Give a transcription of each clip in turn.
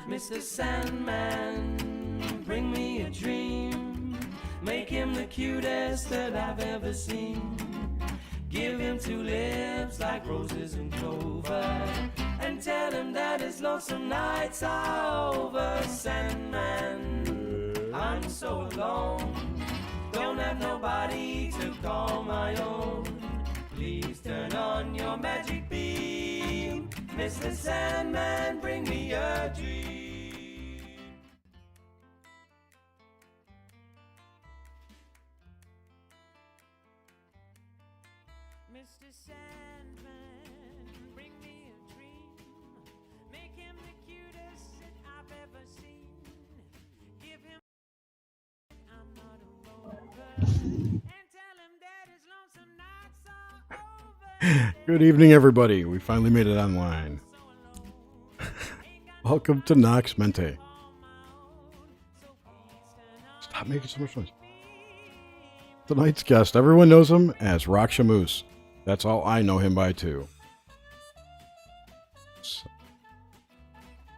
Mr. Sandman, bring me a dream. Make him the cutest that I've ever seen. Give him two lips like roses and clover, and tell him that his lonesome nights are over. Sandman, I'm so alone, don't have nobody to call my own. Please turn on your magic beam. Mr. Sandman, bring me a dream. Mr. Sandman, bring me a dream. Make him the cutest that I've ever seen. Give him I'm not a rover, and tell him that his lonesome nights are over. Good evening, everybody. We finally made it online. Welcome to Nox Mente. Stop making so much noise. Tonight's guest, everyone knows him as Raksha Moose. That's all I know him by, too.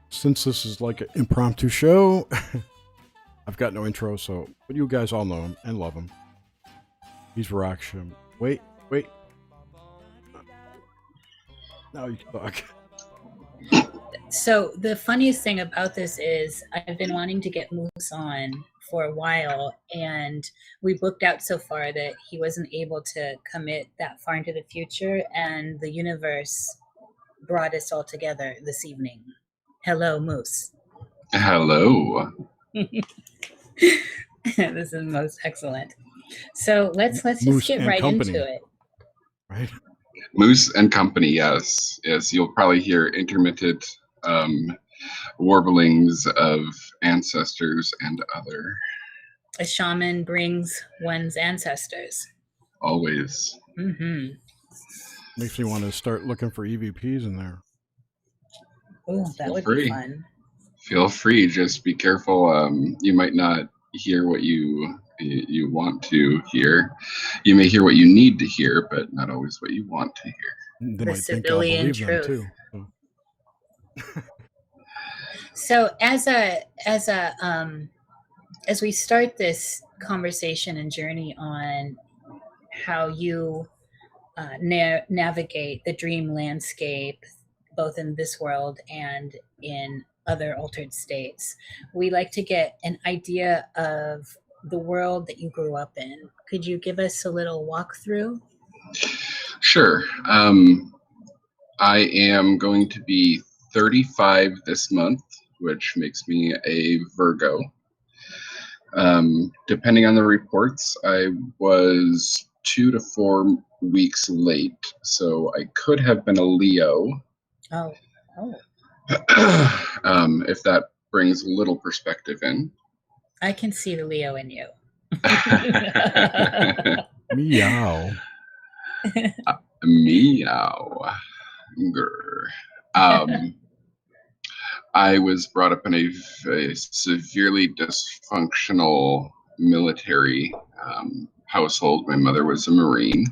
Since this is like an impromptu show, I've got no intro, but you guys all know him and love him. He's Raksha. Wait. Now you can talk. So the funniest thing about this is I've been wanting to get Moose on for a while, and we booked out so far that he wasn't able to commit that far into the future, and the universe brought us all together this evening. Hello, Moose. Hello. This is most excellent. So let's just Moose get and right company. into it. Right? Moose and company, yes. You'll probably hear intermittent warblings of ancestors and other. A shaman brings one's ancestors. Always. Mm-hmm. Makes me want to start looking for EVPs in there. Oh, that Feel would free. be fun. Feel free. Just be careful. You might not hear what you want to hear. You may hear what you need to hear, but not always what you want to hear. They The might think I'll civilian believe them, truth. too. So as we start this conversation and journey on how you navigate the dream landscape, both in this world and in other altered states, we like to get an idea of the world that you grew up in. Could you give us a little walkthrough? Sure. I am going to be 35 this month, which makes me a Virgo. Depending on the reports, I was 2 to 4 weeks late, so I could have been a Leo. Oh. If that brings a little perspective in. I can see the Leo in you. Meow. Meow. Grr. I was brought up in a severely dysfunctional military household. My mother was a Marine.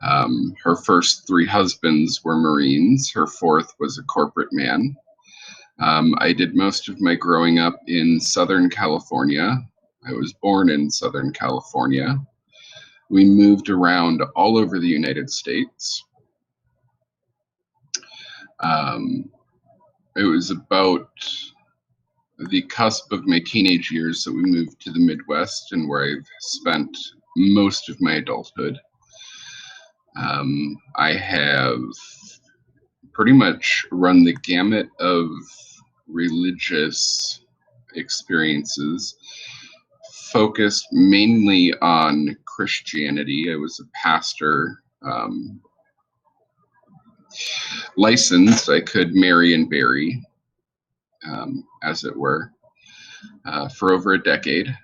Her first 3 husbands were Marines. Her 4th was a corporate man. I did most of my growing up in Southern California. I was born in Southern California. We moved around all over the United States. It was about the cusp of my teenage years that we moved to the Midwest, and where I've spent most of my adulthood. I have pretty much run the gamut of religious experiences, focused mainly on Christianity. I was a pastor, licensed. I could marry and bury, as it were, for over a decade.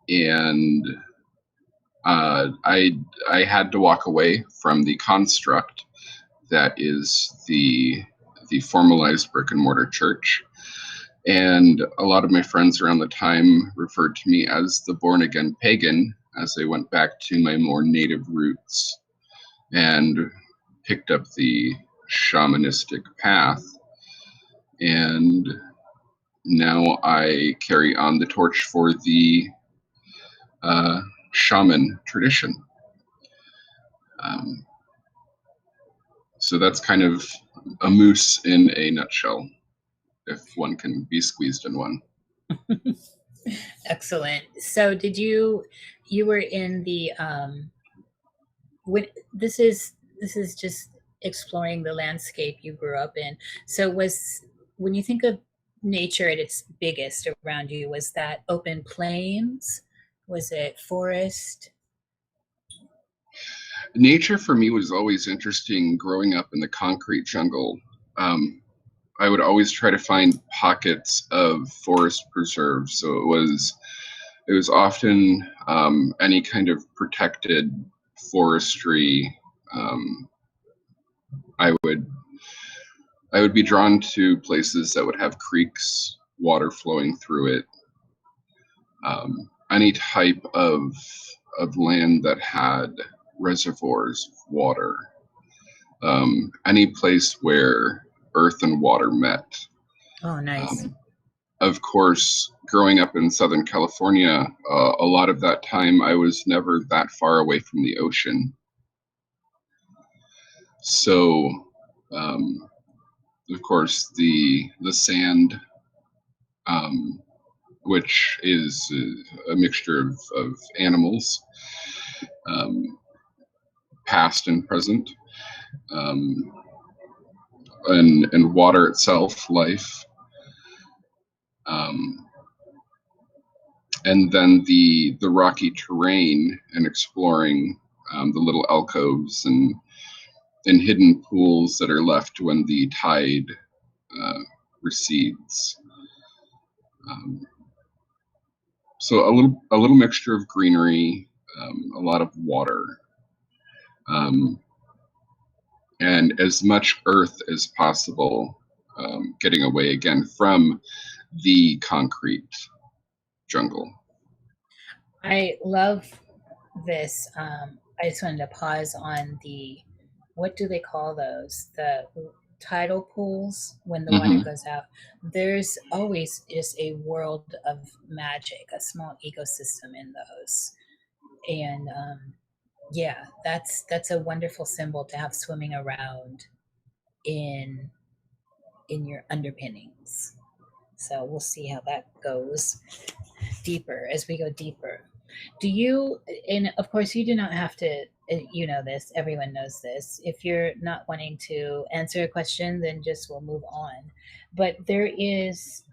And I had to walk away from the construct that is the formalized brick and mortar church. And a lot of my friends around the time referred to me as the born again pagan, as I went back to my more native roots. and picked up the shamanistic path. And now I carry on the torch for the shaman tradition. So that's kind of a moose in a nutshell, if one can be squeezed in one. Excellent. So did you were in the when this is just exploring the landscape you grew up in. So when you think of nature at its biggest around you, was that open plains? Was it forest? Nature for me was always interesting growing up in the concrete jungle. I would always try to find pockets of forest preserves. So it was often any kind of protected forestry. I would be drawn to places that would have creeks, water flowing through it. Any type of land that had reservoirs of water. Any place where earth and water met. Oh, nice. Of course, growing up in Southern California, a lot of that time I was never that far away from the ocean. So, of course, the sand, which is a mixture of animals, past and present, and water itself, life. And then the rocky terrain and exploring the little alcoves and hidden pools that are left when the tide recedes. So a little mixture of greenery, a lot of water, and as much earth as possible, getting away again from the concrete jungle. I love this. I just wanted to pause on what do they call those? The tidal pools when the water goes out. There's always just a world of magic, a small ecosystem in those. And yeah, that's a wonderful symbol to have swimming around in your underpinnings. So we'll see how that goes deeper as we go deeper. Do you, and of course you do not have to, you know this, everyone knows this. If you're not wanting to answer a question, then just we'll move on. But there is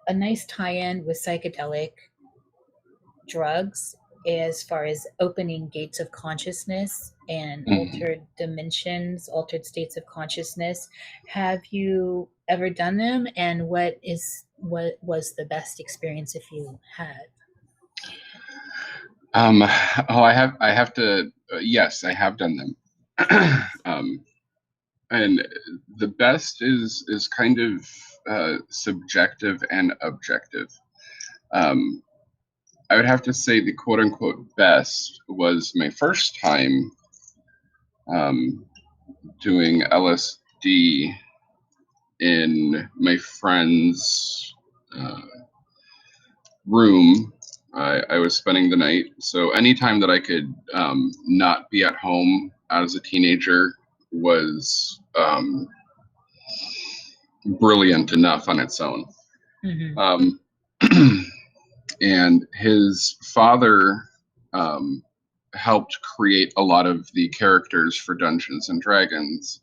a nice tie-in with psychedelic drugs as far as opening gates of consciousness and altered dimensions, altered states of consciousness. Have you ever done them, and what was the best experience if you had? I have to. Yes, I have done them. And the best is kind of subjective and objective. I would have to say the quote unquote best was my first time doing LSD in my friend's room. I was spending the night. So anytime that I could not be at home as a teenager was brilliant enough on its own. And his father helped create a lot of the characters for Dungeons and Dragons.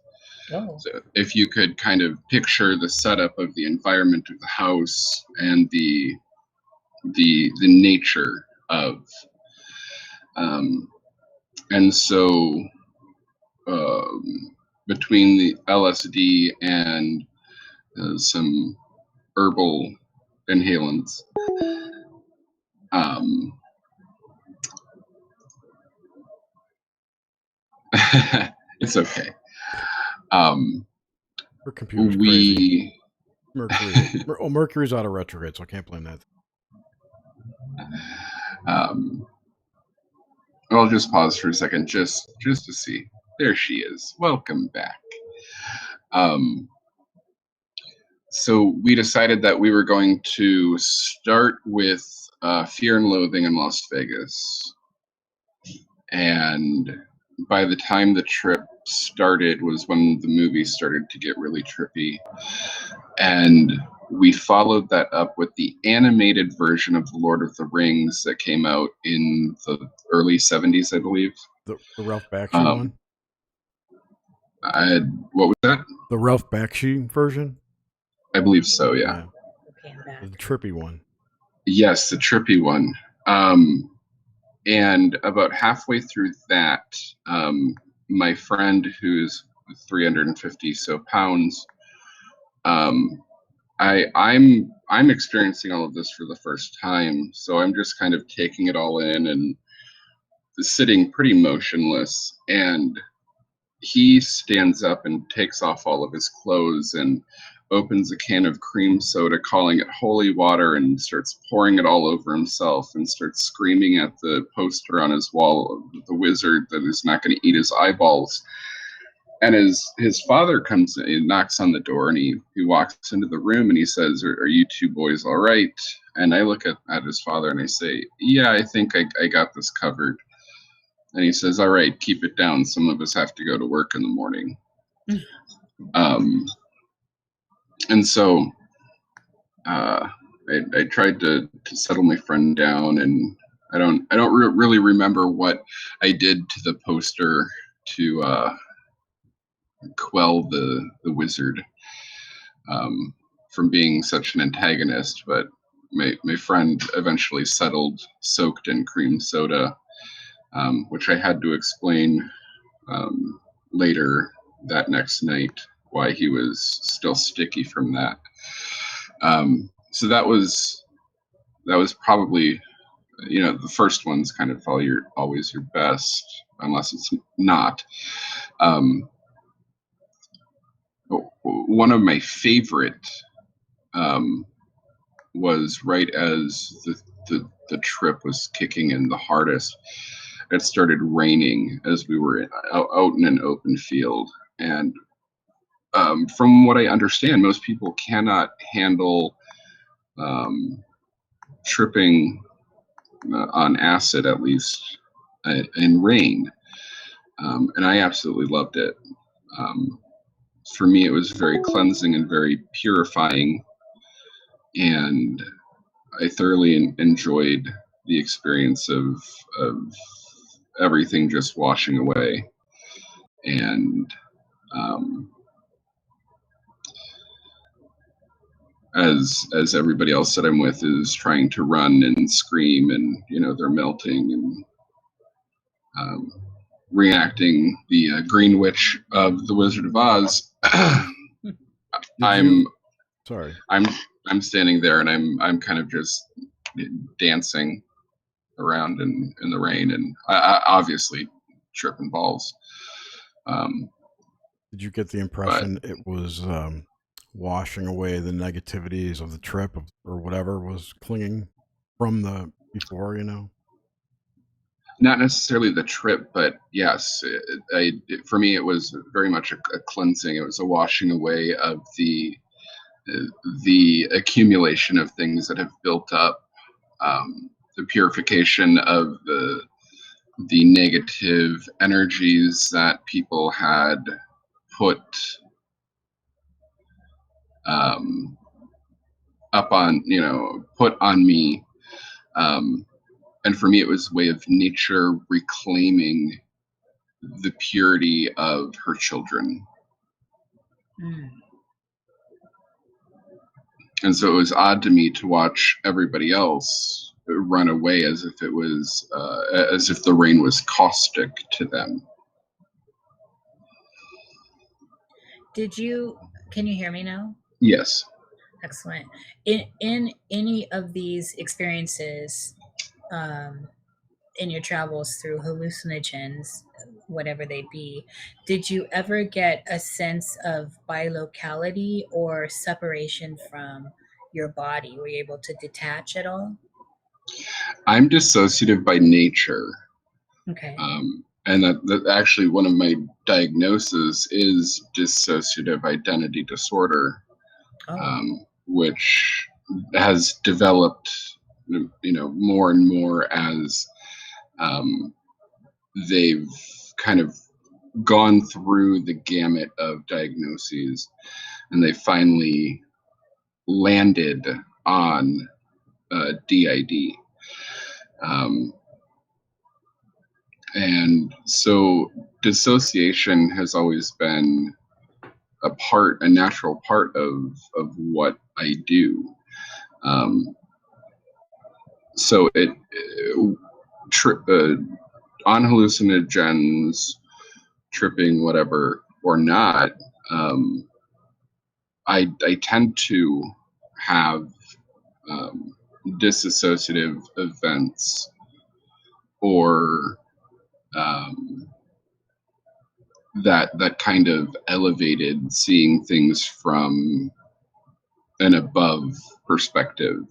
Oh. So if you could kind of picture the setup of the environment of the house and the nature of, and so between the LSD and some herbal inhalants, it's okay. Her computer's crazy. Mercury. Mercury's out of retrograde, so I can't blame that. I'll just pause for a second, just to see. There she is. Welcome back. So we decided that we were going to start with Fear and Loathing in Las Vegas. And by the time the trip started was when the movie started to get really trippy. And we followed that up with the animated version of The Lord of the Rings that came out in the early 70s, I believe. The Ralph Bakshi one? What was that? The Ralph Bakshi version? I believe so, yeah. The trippy one. Yes, the trippy one. And about halfway through that, my friend who's 350 so pounds, I'm experiencing all of this for the first time, so I'm just kind of taking it all in and sitting pretty motionless. And he stands up and takes off all of his clothes and opens a can of cream soda, calling it holy water, and starts pouring it all over himself and starts screaming at the poster on his wall of the wizard that is not going to eat his eyeballs. And his father comes in, knocks on the door, and he walks into the room and he says, are you two boys all right? And I look at his father and I say, yeah, I think I got this covered. And he says, all right, keep it down. Some of us have to go to work in the morning. And so I tried to settle my friend down, and I don't really remember what I did to the poster to quell the wizard from being such an antagonist. But my friend eventually settled, soaked in cream soda, which I had to explain later that next night why he was still sticky from that. So that was probably, the first one's kind of always your best, unless it's not. One of my favorite was right as the trip was kicking in the hardest. It started raining as we were out in an open field, and from what I understand, most people cannot handle tripping on acid, at least in rain, and I absolutely loved it. For me, it was very cleansing and very purifying, and I thoroughly enjoyed the experience of everything just washing away. And as everybody else that I'm with is trying to run and scream, and they're melting and reenacting the Green Witch of the Wizard of Oz. I'm standing there, and I'm kind of just dancing around in the rain, and I obviously tripping balls. Did you get the impression it was washing away the negativities of the trip or whatever was clinging from the before, Not necessarily the trip, but yes, for me, it was very much a cleansing. It was a washing away of the accumulation of things that have built up, the purification of the negative energies that people had put put on me. And for me, it was a way of nature reclaiming the purity of her children. And so it was odd to me to watch everybody else run away as if it was, as if the rain was caustic to them. Can you hear me now? Yes. Excellent. In any of these experiences, in your travels through hallucinogens, whatever they be, did you ever get a sense of bilocality or separation from your body? Were you able to detach at all? I'm dissociative by nature. Okay. and that actually one of my diagnoses is dissociative identity disorder, Oh, which has developed, more and more as they've kind of gone through the gamut of diagnoses, and they finally landed on DID. And so dissociation has always been a natural part of what I do. So on hallucinogens, tripping, whatever, or not, I tend to have disassociative events, or that kind of elevated seeing things from an above perspective,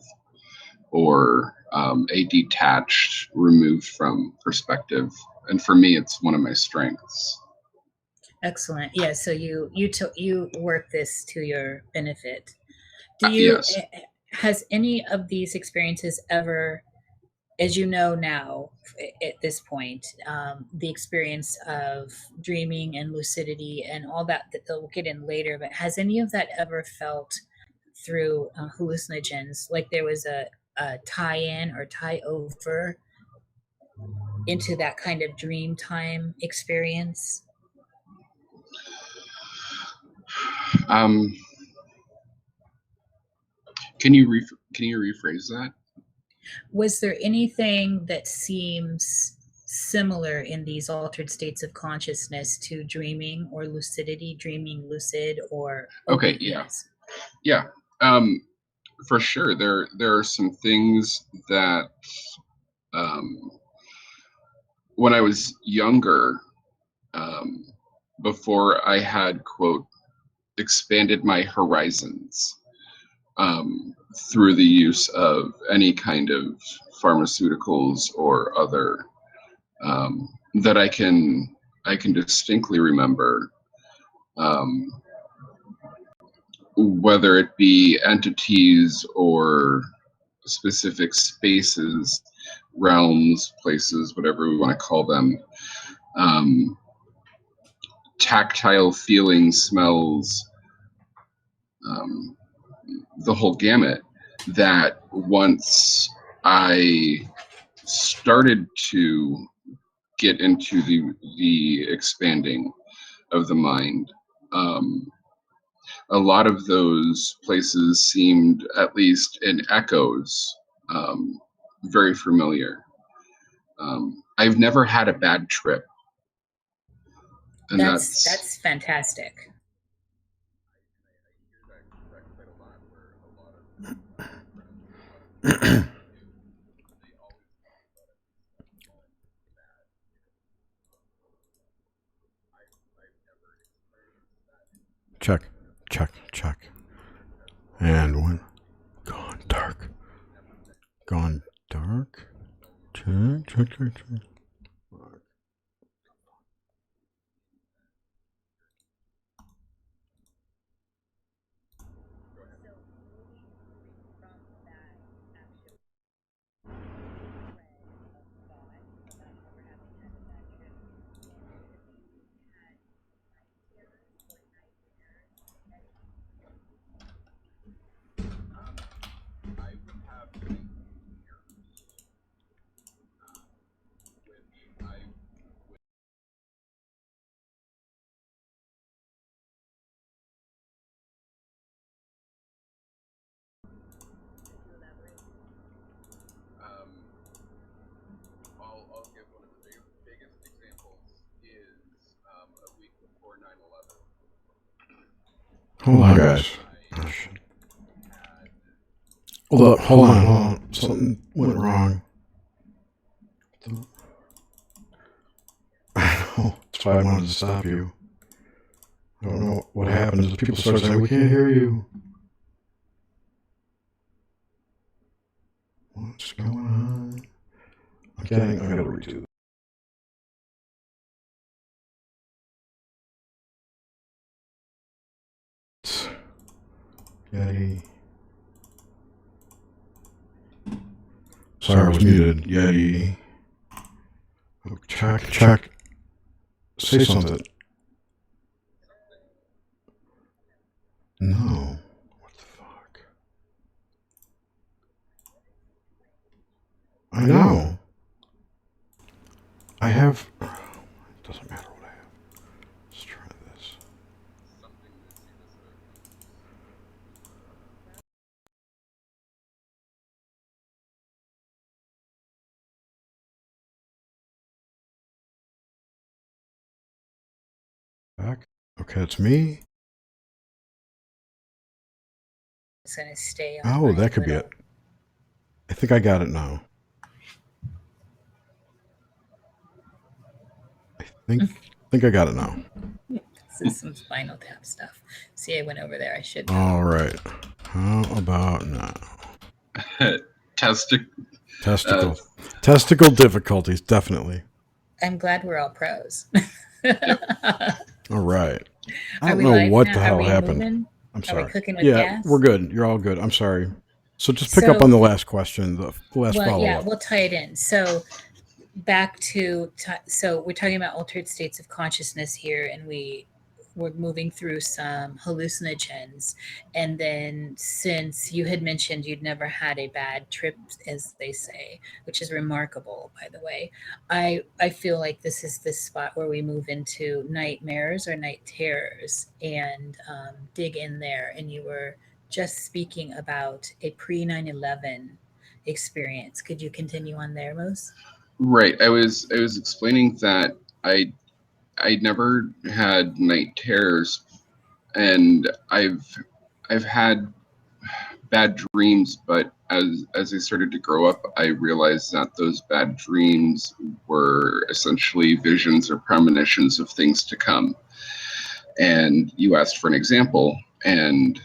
or a detached, removed from perspective. And for me, it's one of my strengths. excellent. Yeah. So you work this to your benefit. Do you Yes. has any of these experiences ever, as you know now at this point, the experience of dreaming and lucidity and all that they'll get in later, but has any of that ever felt through hallucinogens, like there was a tie-in or tie-over into that kind of dream time experience? Um, can you rephrase that? Was there anything that seems similar in these altered states of consciousness to dreaming or lucidity, dreaming lucid or Okay. OBEs? Yeah. For sure, there are some things that, um, when I was younger, um, before I had, quote, expanded my horizons, through the use of any kind of pharmaceuticals or other, that I can distinctly remember, um, whether it be entities or specific spaces, realms, places, whatever we want to call them, um, tactile feelings, smells, um, the whole gamut, that once I started to get into the expanding of the mind, um, a lot of those places seemed, at least in echoes, um, very familiar. I've never had a bad trip, and That's fantastic. Check, check, check. And one. Gone dark. Gone dark. Check, check, check, check. I'll give one of the biggest examples is, a week before 9/11. Hold on, guys. Oh, shit. Hold on. Something went wrong. I know. That's why I wanted to stop you. I don't know what happened. Is people started saying, we can't hear you. What's going on? I gotta redo Yeti. Sorry, I was muted. Yeti. Oh, check. Say something. No. What the fuck? I know. I have... It doesn't matter what I have. Let's try this. Back. Okay, it's me. It's going to stay on. Oh, that could be it. I think I got it now. I think I got it now. This is some Spinal Tap stuff. See, I went over there. I should. All right. How about now? Testicle. Testicle difficulties, definitely. I'm glad we're all pros. All right. I Are don't we know live what now? the Are hell we happened. moving? I'm Are sorry. we cooking with Yeah, gas? we're good. You're all good. I'm sorry. So just pick up on the last question, the last Well, yeah, follow-up. we'll tie it in. So back to so we're talking about altered states of consciousness here, and we're moving through some hallucinogens. And then, since you had mentioned you'd never had a bad trip, as they say, which is remarkable, by the way, I feel like this is this spot where we move into nightmares or night terrors and dig in there. And you were just speaking about a pre 9/11 experience. Could you continue on there, Moose? Right. I was explaining that I never had night terrors, and I've had bad dreams, but as I started to grow up, I realized that those bad dreams were essentially visions or premonitions of things to come. And you asked for an example, and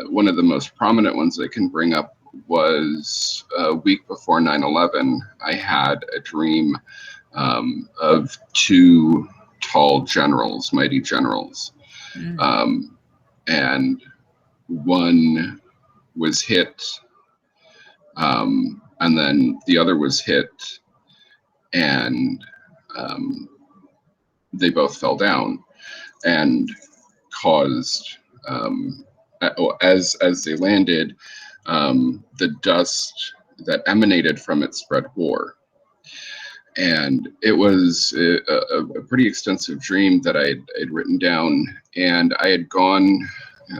one of the most prominent ones I can bring up was a week before 9/11. I had a dream of two tall generals, mighty generals. And one was hit, and then the other was hit, and they both fell down and caused, as they landed, the dust that emanated from it spread war. And it was a pretty extensive dream that I'd written down, and I had gone.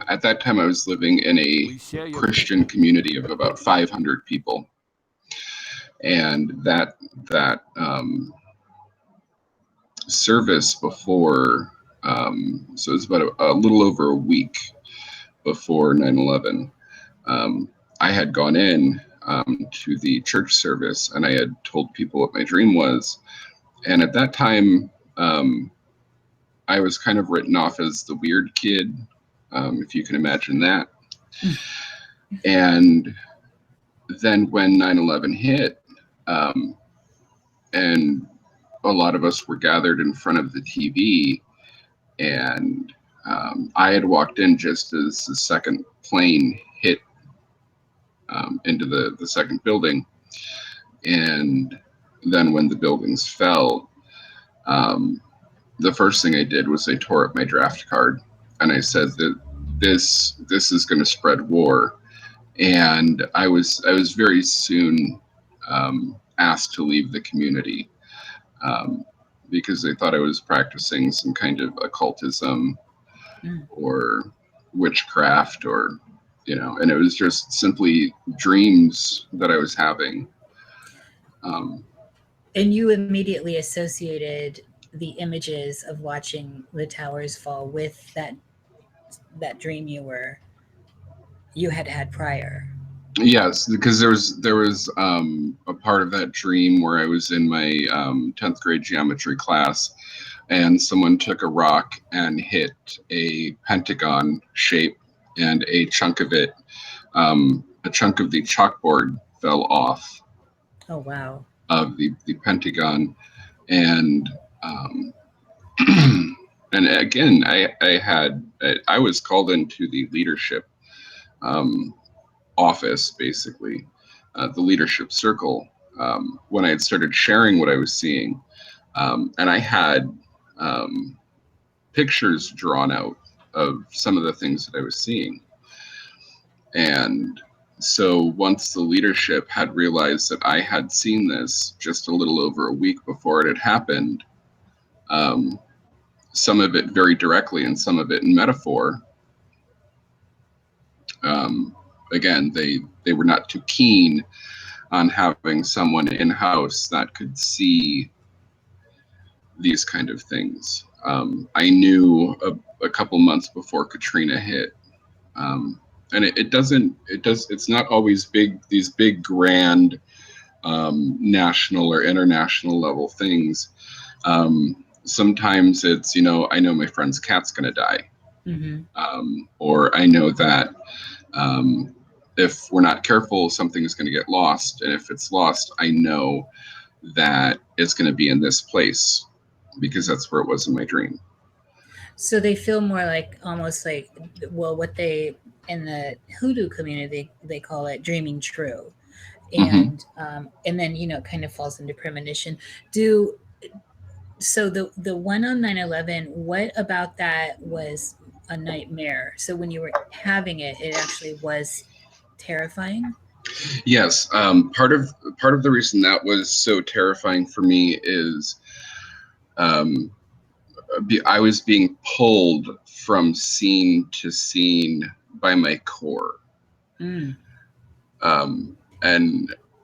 At that time, I was living in a Christian community of about 500 people, and that service before, so it was about a little over a week before 9/11. I had gone in to the church service, and I had told people what my dream was. And at that time, I was kind of written off as the weird kid, if you can imagine that. And then when 9/11 hit, and a lot of us were gathered in front of the TV, and I had walked in just as the second plane hit into the second building. And then when the buildings fell, the first thing I did was I tore up my draft card, and I said that this is going to spread war. And I was very soon asked to leave the community because they thought I was practicing some kind of occultism or witchcraft, or and it was just simply dreams that I was having. And you immediately associated the images of watching the towers fall with that dream you had prior. Yes, because there was a part of that dream where I was in my 10th grade geometry class, and someone took a rock and hit a pentagon shape, and a chunk of it, a chunk of the chalkboard fell off. Oh, wow. Of the pentagon, and and again, I was called into the leadership um, office, basically, the leadership circle, when I had started sharing what I was seeing. And I had pictures drawn out of some of the things that I was seeing. And so once the leadership had realized that I had seen this just a little over a week before it had happened, um, some of it very directly and some of it in metaphor, um, again, they were not too keen on having someone in-house that could see these kind of things. I knew a couple months before Katrina hit, and it's not always these big grand national or international level things. Sometimes it's, I know my friend's cat's gonna die, or I know that if we're not careful, something is going to get lost, and if it's lost, I know that it's going to be in this place because that's where it was in my dream. So they feel more like almost like, well, what they in the hoodoo community they call it dreaming true, and then kind of falls into premonition. Do so the one on 9/11. What about that was a nightmare? So when you were having it, it actually was terrifying. Yes, part of the reason that was so terrifying for me is um, I was being pulled from scene to scene by my core, and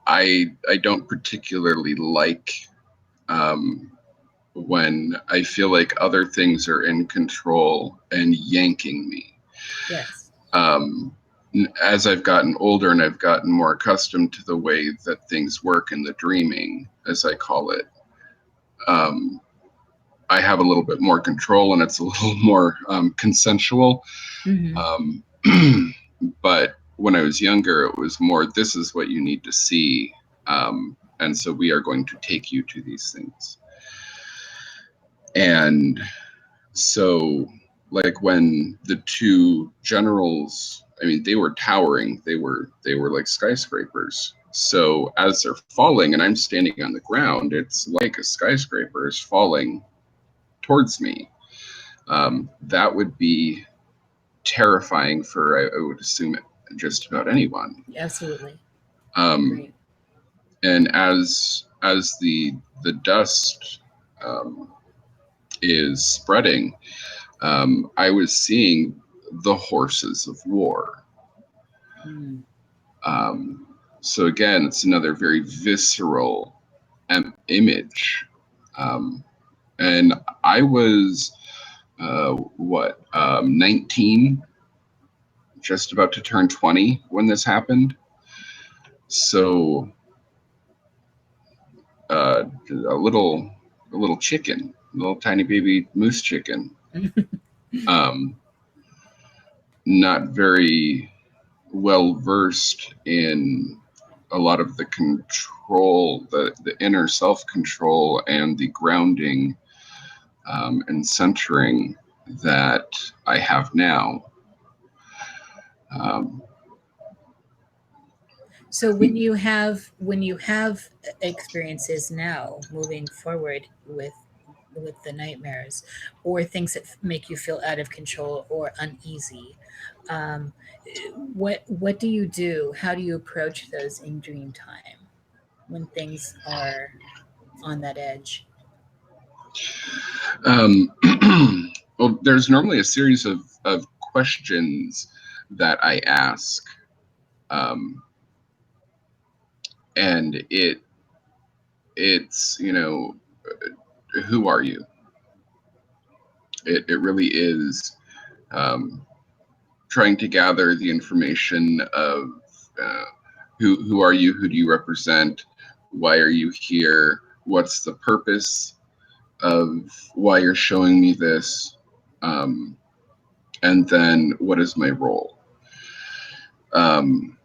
I don't particularly like when I feel like other things are in control and yanking me. Yes. As I've gotten older and I've gotten more accustomed to the way that things work in the dreaming, as I call it, I have a little bit more control and it's a little more consensual. Um, but when I was younger, it was more, this is what you need to see. And so we are going to take you to these things. And so, like, when the two generals, I mean, they were towering, they were like skyscrapers. So as they're falling and I'm standing on the ground, it's like a skyscraper is falling towards me. That would be terrifying for, I would assume, just about anyone. Absolutely. Um, and as the dust is spreading, I was seeing the horses of war. So again, it's another very visceral image. And I was 19, just about to turn 20 when this happened. So a little chicken, a little tiny baby moose chicken. Not very well versed in a lot of the control, the inner self-control and the grounding and centering that I have now. So when you have experiences now moving forward with the nightmares or things that make you feel out of control or uneasy, um, what do you do? How do you approach those in dream time when things are on that edge? Well, there's normally a series of questions that I ask, and it's who are you? It really is trying to gather the information of who are you? Who do you represent? Why are you here? What's the purpose of why you're showing me this? And then what is my role? And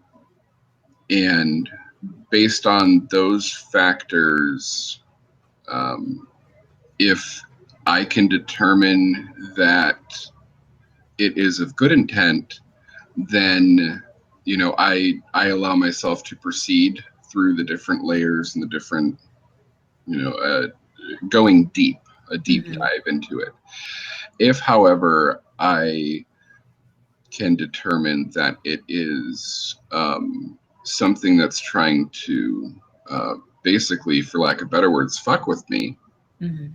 based on those factors, if I can determine that it is of good intent, then I allow myself to proceed through the different layers and the different, going deep, a deep Mm-hmm. dive into it. If, however, I can determine that it is something that's trying to basically, for lack of better words, fuck with me, Mm-hmm.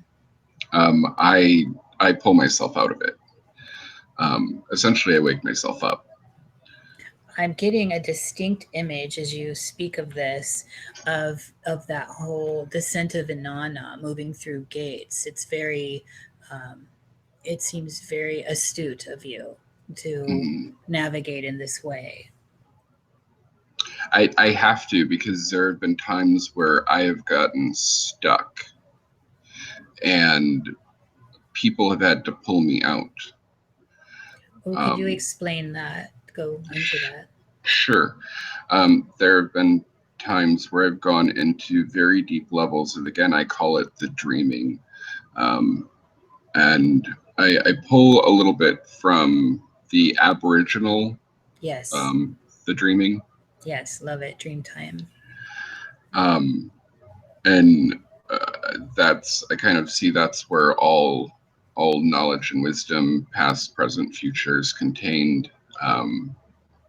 I pull myself out of it. Essentially, I wake myself up. I'm getting a distinct image as you speak of this, of that whole descent of Inanna moving through gates. It's very, um, it seems very astute of you to Mhm. navigate in this way. I have to, because there have been times where I have gotten stuck and people have had to pull me out. Oh, could you Um, explain that? Go into that. sure. There have been times where I've gone into very deep levels of, again, I call it the dreaming. Um, and I pull a little bit from the Aboriginal, Yes, the dreaming. yes, love it. Dream time. Um, and that's, I kind of see that's where all knowledge and wisdom, past, present, future, is contained.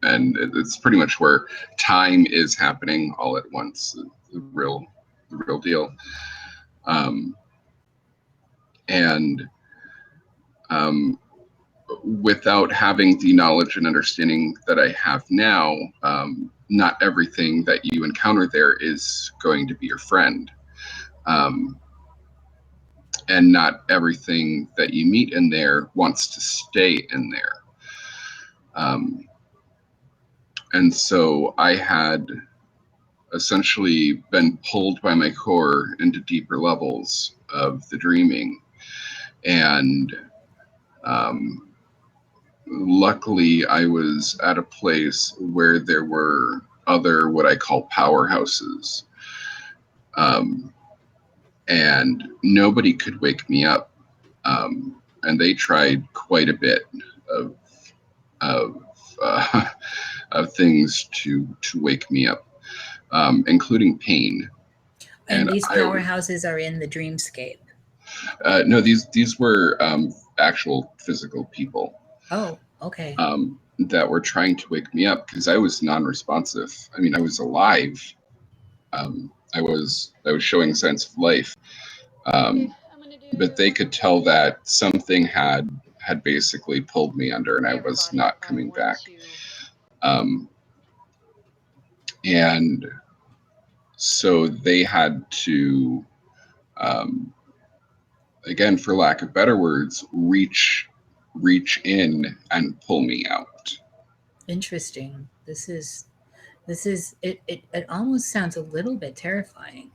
And it's pretty much where time is happening all at once, the real deal. um, and um, without having the knowledge and understanding that I have now, not everything that you encounter there is going to be your friend. Um, and not everything that you meet in there wants to stay in there. Um, and so I had essentially been pulled by my core into deeper levels of the dreaming. And um, luckily, I was at a place where there were other, what I call, powerhouses. Um, and nobody could wake me up. And they tried quite a bit of, of, uh, of things to wake me up, including pain. And And these I powerhouses are in the dreamscape. no, these were actual physical people Oh, okay. that were trying to wake me up because I was non-responsive. I mean, I was alive. I was showing signs of life, um, but they could tell that something had basically pulled me under, and I was not coming back. Um, and so they had to, um, again, for lack of better words, reach in and pull me out. Interesting. This is it almost sounds a little bit terrifying.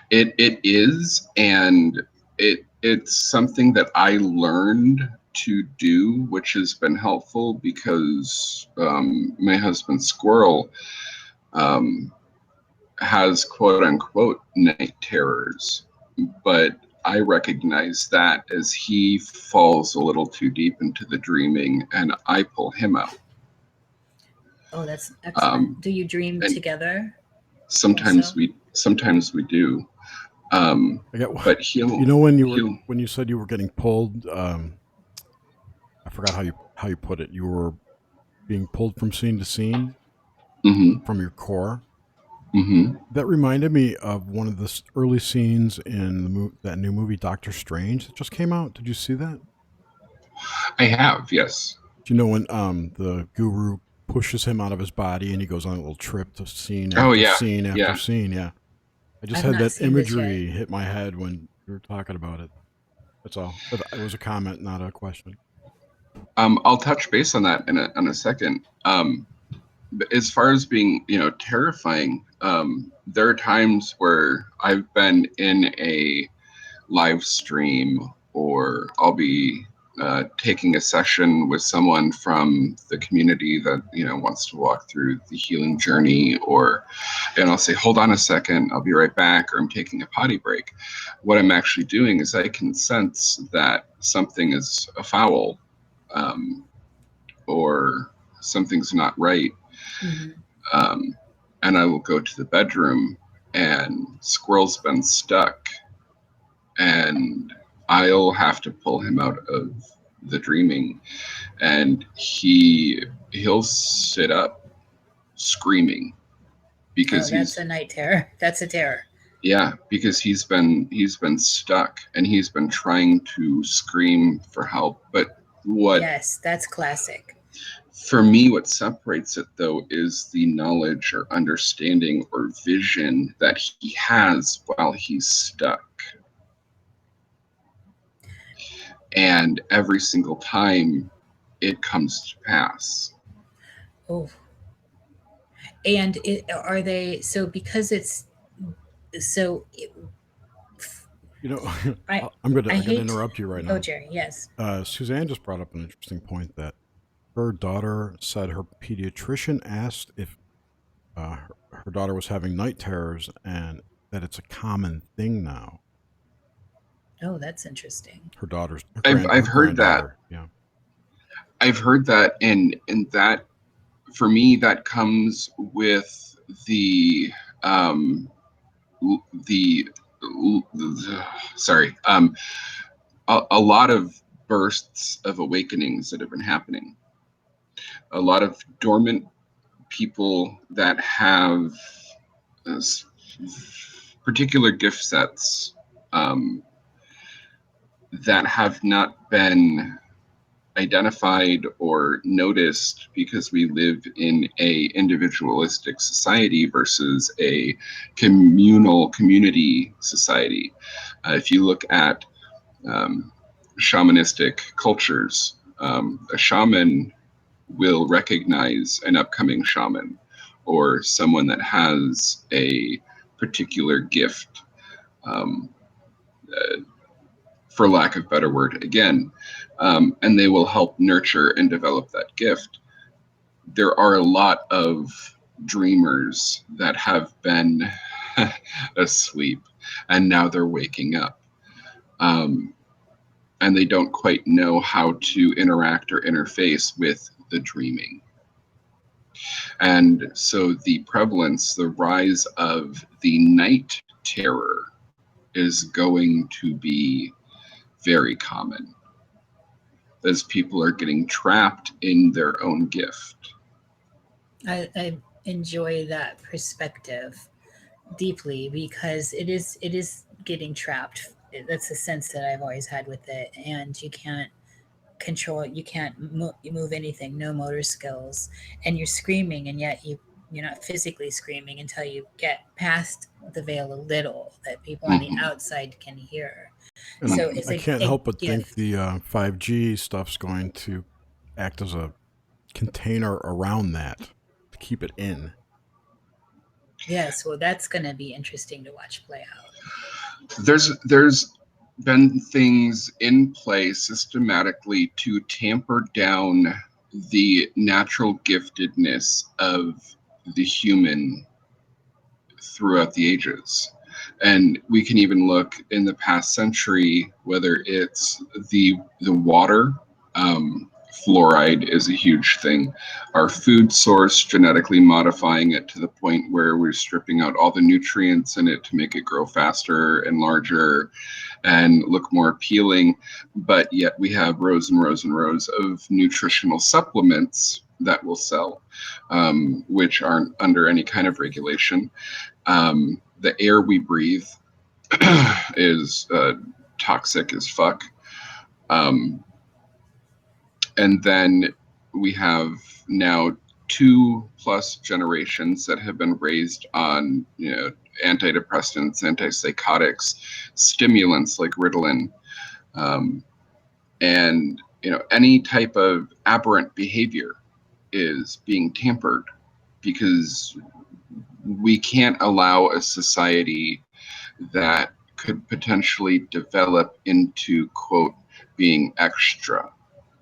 It is, and it's something that I learned to do, which has been helpful because my husband Squirrel um, has quote unquote night terrors, but I recognize that as he falls a little too deep into the dreaming, and I pull him out. Oh, that's excellent. Um, Do you dream and together sometimes also? we do. Um, I got, but you know, when he'll when you said you were getting pulled, I forgot how you put it. You were being pulled from scene to scene hmm from your core. hmm That reminded me of one of the early scenes in that new movie Doctor Strange that just came out. Did you see that? I have, yes. Do you know when the guru pushes him out of his body and he goes on a little trip to scene Oh after yeah, scene after yeah. scene? Yeah, I just I've had not that seen this yet. imagery hit my head when you were talking about it. That's all. But it was a comment, not a question. I'll touch base on that in a second. But as far as being, terrifying, there are times where I've been in a live stream, or I'll be taking a session with someone from the community that wants to walk through the healing journey, and I'll say, hold on a second, I'll be right back, or I'm taking a potty break. What I'm actually doing is I can sense that something is afoul, um, or something's not right. Hmm. Um, and I will go to the bedroom, and Squirrel's been stuck, and I'll have to pull him out of the dreaming, and he'll sit up screaming Oh, because that's a night terror. That's a terror. because he's been stuck, and he's been trying to scream for help. But what Yes, that's classic. for me, what separates it though is the knowledge or understanding or vision that he has while he's stuck. And every single time it comes to pass. Oh, and are they so because it's so? You know, I I I gotta hate. interrupt you right Oh, now. Jerry. Yes. Suzanne just brought up an interesting point that her daughter said her pediatrician asked if her daughter was having night terrors and that it's a common thing now. Oh, that's interesting. I've Her heard that. granddaughter, yeah. I've heard that, and that for me that comes with um the sorry a lot of bursts of awakenings that have been happening, a lot of dormant people that have uh, particular gift sets, um, that have not been identified or noticed because we live in a individualistic society versus a community society. If you look at um, shamanistic cultures, a shaman will recognize an upcoming shaman or someone that has a particular gift, um, uh, for lack of better word again, and they will help nurture and develop that gift. There are a lot of dreamers that have been asleep, and now they're waking up, um, and they don't quite know how to interact or interface with the dreaming. And so the prevalence, the rise of the night terror is going to be very common as people are getting trapped in their own gift. I enjoy that perspective deeply because it is getting trapped. That's the sense that I've always had with it, and you can't control it. You can't move anything. No motor skills, and you're screaming, and yet you're not physically screaming until you get past the veil a little that people on the Hmm. outside can hear. And So Hmm. it's I can't a help but think gift. the 5G stuff's going to act as a container around that to keep it in. Yes, well, that's going to be interesting to watch play out. There's been things in play systematically to tamper down the natural giftedness of the human throughout the ages. And we can even look in the past century, whether it's the water, fluoride is a huge thing. Our food source, genetically modifying it to the point where we're stripping out all the nutrients in it to make it grow faster and larger and look more appealing. But yet we have rows and rows and rows of nutritional supplements that will sell, which aren't under any kind of regulation. The air we breathe is toxic as fuck. Um, and then we have now two plus generations that have been raised on, antidepressants, antipsychotics, stimulants like Ritalin, um, and any type of aberrant behavior is being tampered because we can't allow a society that could potentially develop into, quote, being extra.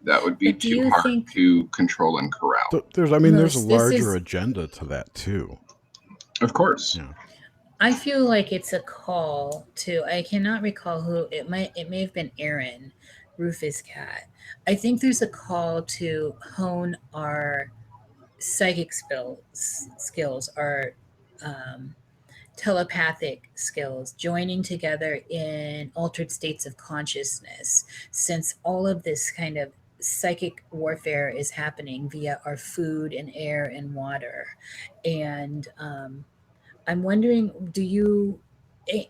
That would be But do too you hard think, to control and corral. There's a Moose, this larger is, agenda to that too. Of course. Yeah. I feel like it's a call to, I cannot recall who, it may have been Aaron, Rufus Cat. I think there's a call to hone our psychic skills, our um, telepathic skills joining together in altered states of consciousness, since all of this kind of psychic warfare is happening via our food and air and water. And I'm wondering, do you,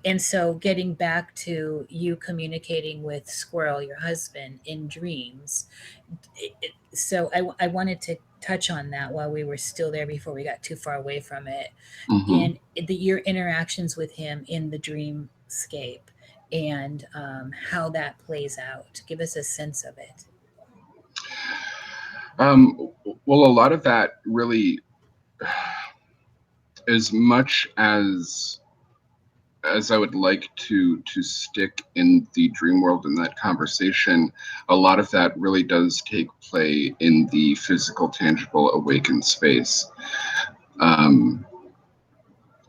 and so getting back to you communicating with Squirrel, your husband, in dreams, so I wanted to touch on that while we were still there before we got too far away from it, Hmm. and your interactions with him in the dreamscape, and how that plays out. Give us a sense of it. Well, a lot of that really, as much as I would like to stick in the dream world in that conversation, a lot of that really does take play in the physical, tangible, awakened space. Um,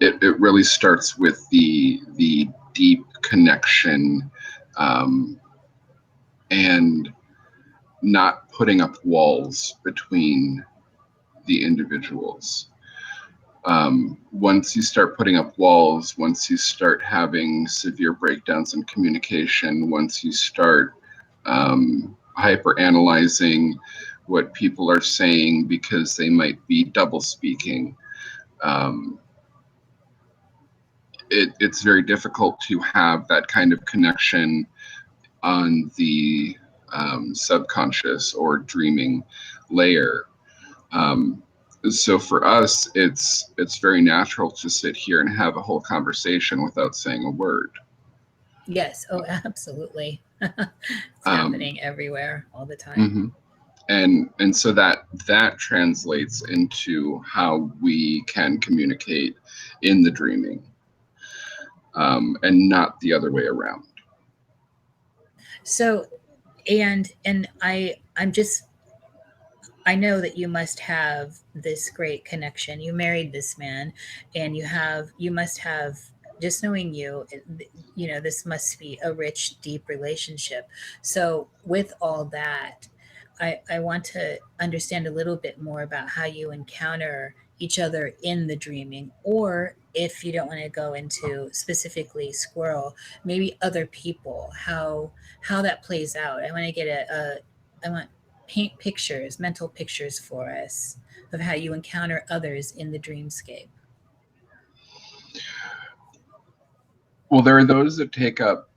it really starts with the deep connection, um, and not putting up walls between the individuals. Once you start putting up walls, once you start having severe breakdowns in communication, once you start hyper analyzing what people are saying because they might be double speaking, um, it's very difficult to have that kind of connection on the subconscious or dreaming layer. Um, so for us, it's very natural to sit here and have a whole conversation without saying a word. Yes, oh, absolutely. It's Um, happening everywhere all the time. mhm. And so that translates into how we can communicate in the dreaming, and not the other way around. So, and I'm just, I know that you must have this great connection. You married this man, and you must have, just knowing you, you know, this must be a rich, deep relationship. So, with all that, I want to understand a little bit more about how you encounter each other in the dreaming, or if you don't want to go into specifically Squirrel, maybe other people, how that plays out. I want to get I want paint pictures, mental pictures for us of how you encounter others in the dreamscape. Well, there are those that take up,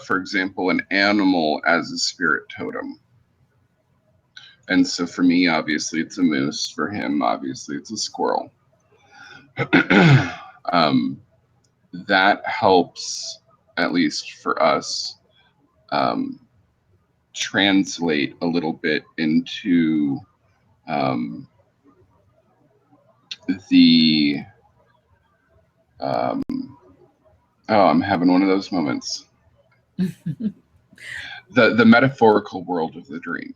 for example, an animal as a spirit totem. And so for me, obviously, it's a moose. For him, obviously, it's a squirrel. um, that helps, at least for us, um, translate a little bit into um, the. Um, oh, I'm having one of those moments. The metaphorical world of the dream.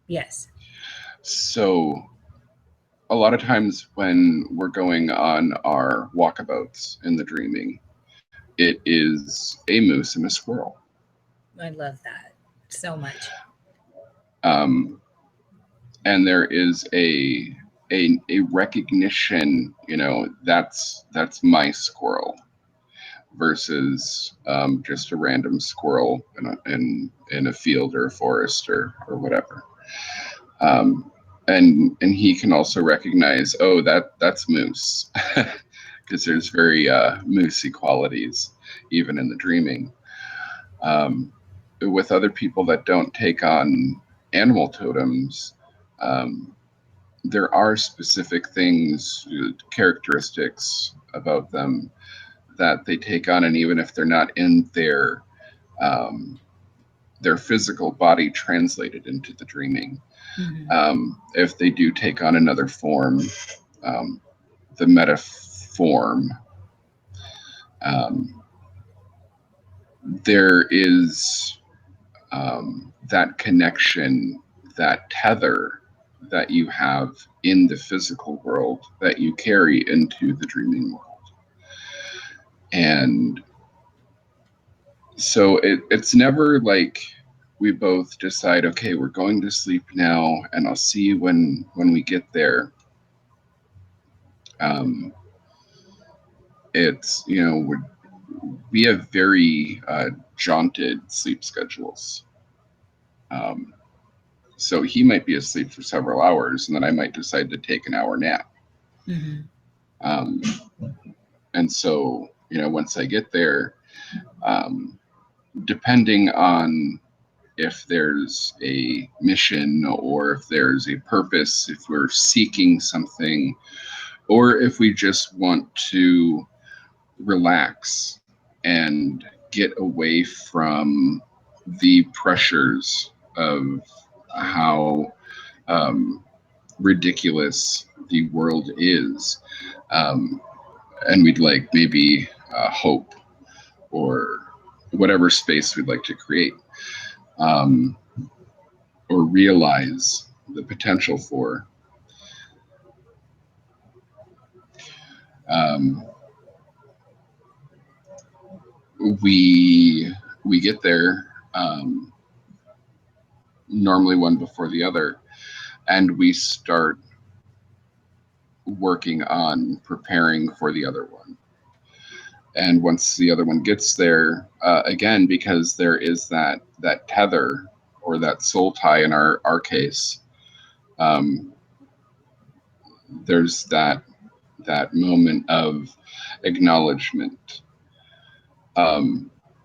Yes. So a lot of times when we're going on our walkabouts in the dreaming, it is a moose and a squirrel. I love that so much. Um, and there is a recognition, that's my squirrel versus just a random squirrel in a field or a forest or whatever. And he can also recognize, oh, that's moose, because there's very moosey qualities even in the dreaming. Um, with other people that don't take on animal totems, um, there are specific things, characteristics about them that they take on, and even if they're not in um, their physical body translated into the dreaming, Hmm. if they do take on another form, um, the meta form, um, there is that connection, that tether that you have in the physical world that you carry into the dreaming world. And so it's never like we both decide, okay, we're going to sleep now, and I'll see you when we get there. Um, it's, we have very jaunted sleep schedules. So he might be asleep for several hours, and then I might decide to take an hour nap. Mm-hmm. Um, and so, once I get there, depending on if there's a mission or if there's a purpose, if we're seeking something, or if we just want to relax and get away from the pressures of how ridiculous the world is. And we'd like maybe hope or whatever space we'd like to create, um, or realize the potential for. Um, we get there, normally one before the other, and we start working on preparing for the other one. And once the other one gets there, again, because there is that tether or that soul tie in our case, um, there's that moment of acknowledgement.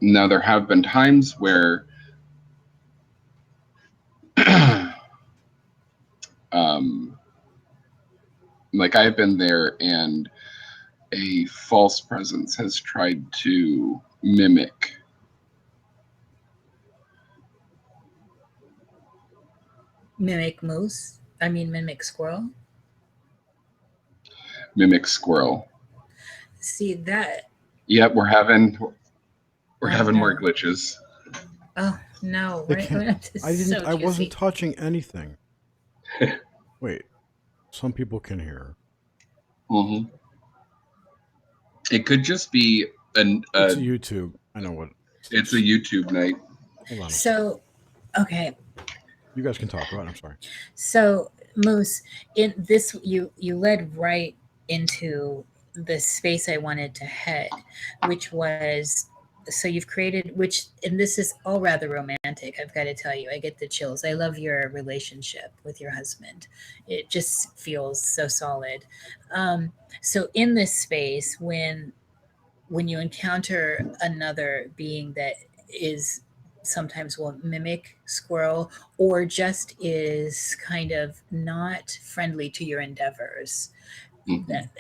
Now there have been times where like I've been there and a false presence has tried to mimic Moose. Mimic squirrel. squirrel. See that? Yep, we're having no. more glitches. Oh no! I wasn't touching anything. Wait, some people can hear. Mm-hmm. It could just be it's a YouTube. I know what. It's a YouTube night. Hold on. So, okay. You guys can talk. Go ahead. I'm sorry. So, Moose, in this, you led right into the space I wanted to head, which was, so you've created, and this is all rather romantic, I've got to tell you. I get the chills. I love your relationship with your husband. It just feels so solid. So in this space, when you encounter another being that is sometimes will mimic squirrel or just is kind of not friendly to your endeavors,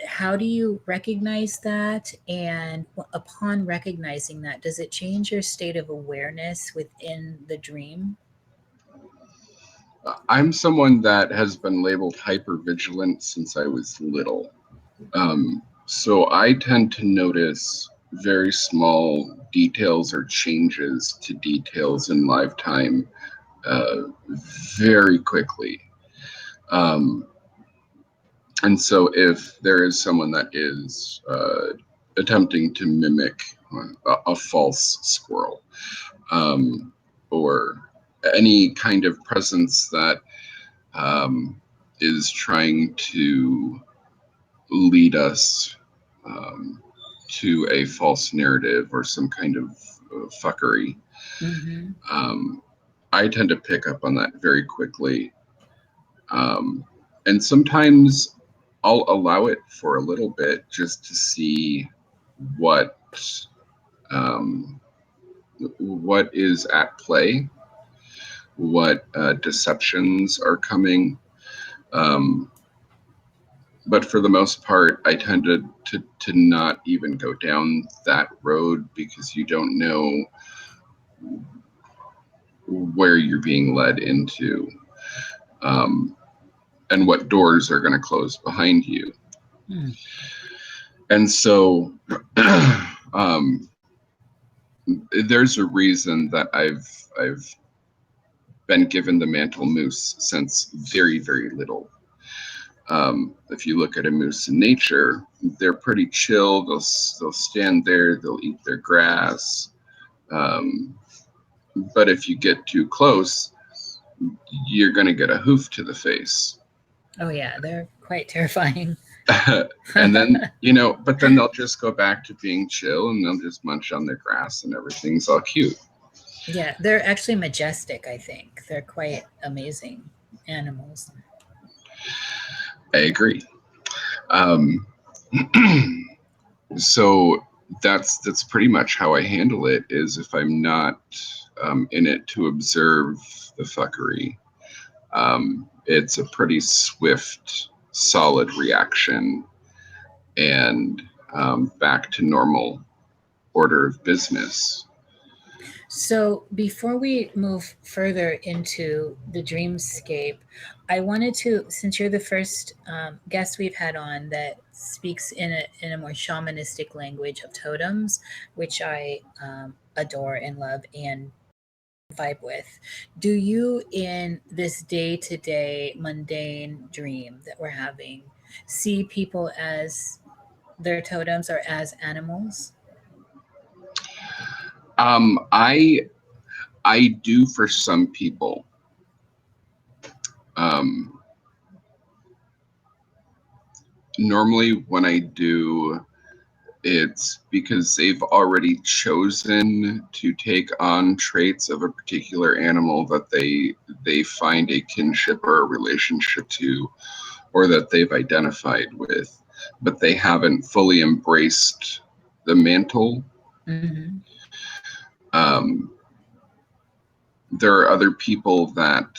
how do you recognize that? And upon recognizing that, does it change your state of awareness within the dream? I'm someone that has been labeled hypervigilant since I was little. So I tend to notice very small details or changes to details in lifetime very quickly. And so if there is someone that is attempting to mimic a false squirrel, or any kind of presence that is trying to lead us to a false narrative or some kind of fuckery, I tend to pick up on that very quickly. And sometimes I'll allow it for a little bit just to see what is at play, what deceptions are coming. But for the most part, I tend to not even go down that road because you don't know where you're being led into, and what doors are going to close behind you. And so there's a reason that I've been given the mantle moose since very, very little. If you look at a moose in nature, they're pretty chill. They'll stand there. They'll eat their grass. But if you get too close, you're going to get a hoof to the face. Oh yeah, they're quite terrifying. And then, but then they'll just go back to being chill and they'll just munch on their grass and everything's all cute. Yeah, they're actually majestic, I think. They're quite amazing animals. I agree. Um, so that's pretty much how I handle it, is if I'm not in it to observe the fuckery, it's a pretty swift, solid reaction and back to normal order of business. So, before we move further into the dreamscape, I wanted to, since you're the first guest we've had on that speaks in a more shamanistic language of totems, which I adore and love and vibe with, do you, in this day to day mundane dream that we're having, see people as their totems or as animals? I do for some people. Normally when I do, it's because they've already chosen to take on traits of a particular animal that they find a kinship or a relationship to, or that they've identified with, but they haven't fully embraced the mantle. Mm-hmm. Um, there are other people that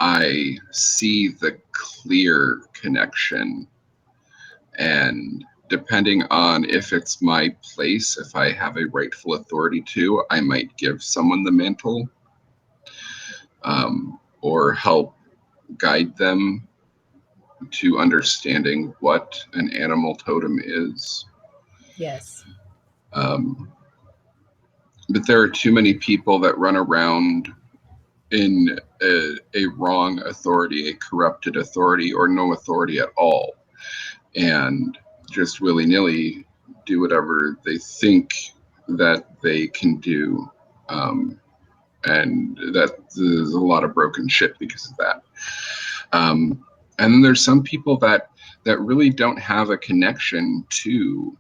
I see the clear connection, and depending on if it's my place, if I have a rightful authority to, I might give someone the mantle, or help guide them to understanding what an animal totem is. Yes. Um, but there are too many people that run around in a wrong authority, a corrupted authority, or no authority at all, and just willy-nilly do whatever they think that they can do. And that there's a lot of broken shit because of that. And then there's some people that really don't have a connection to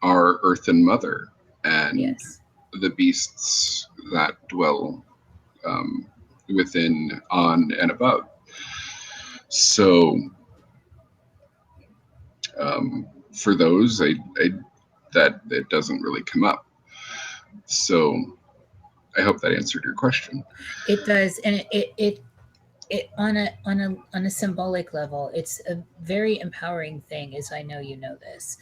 our earthen mother and Yes. the beasts that dwell within, on, and above. So for those, that it doesn't really come up. So I hope that answered your question. It does, and it on a symbolic level, it's a very empowering thing, as I know you know this,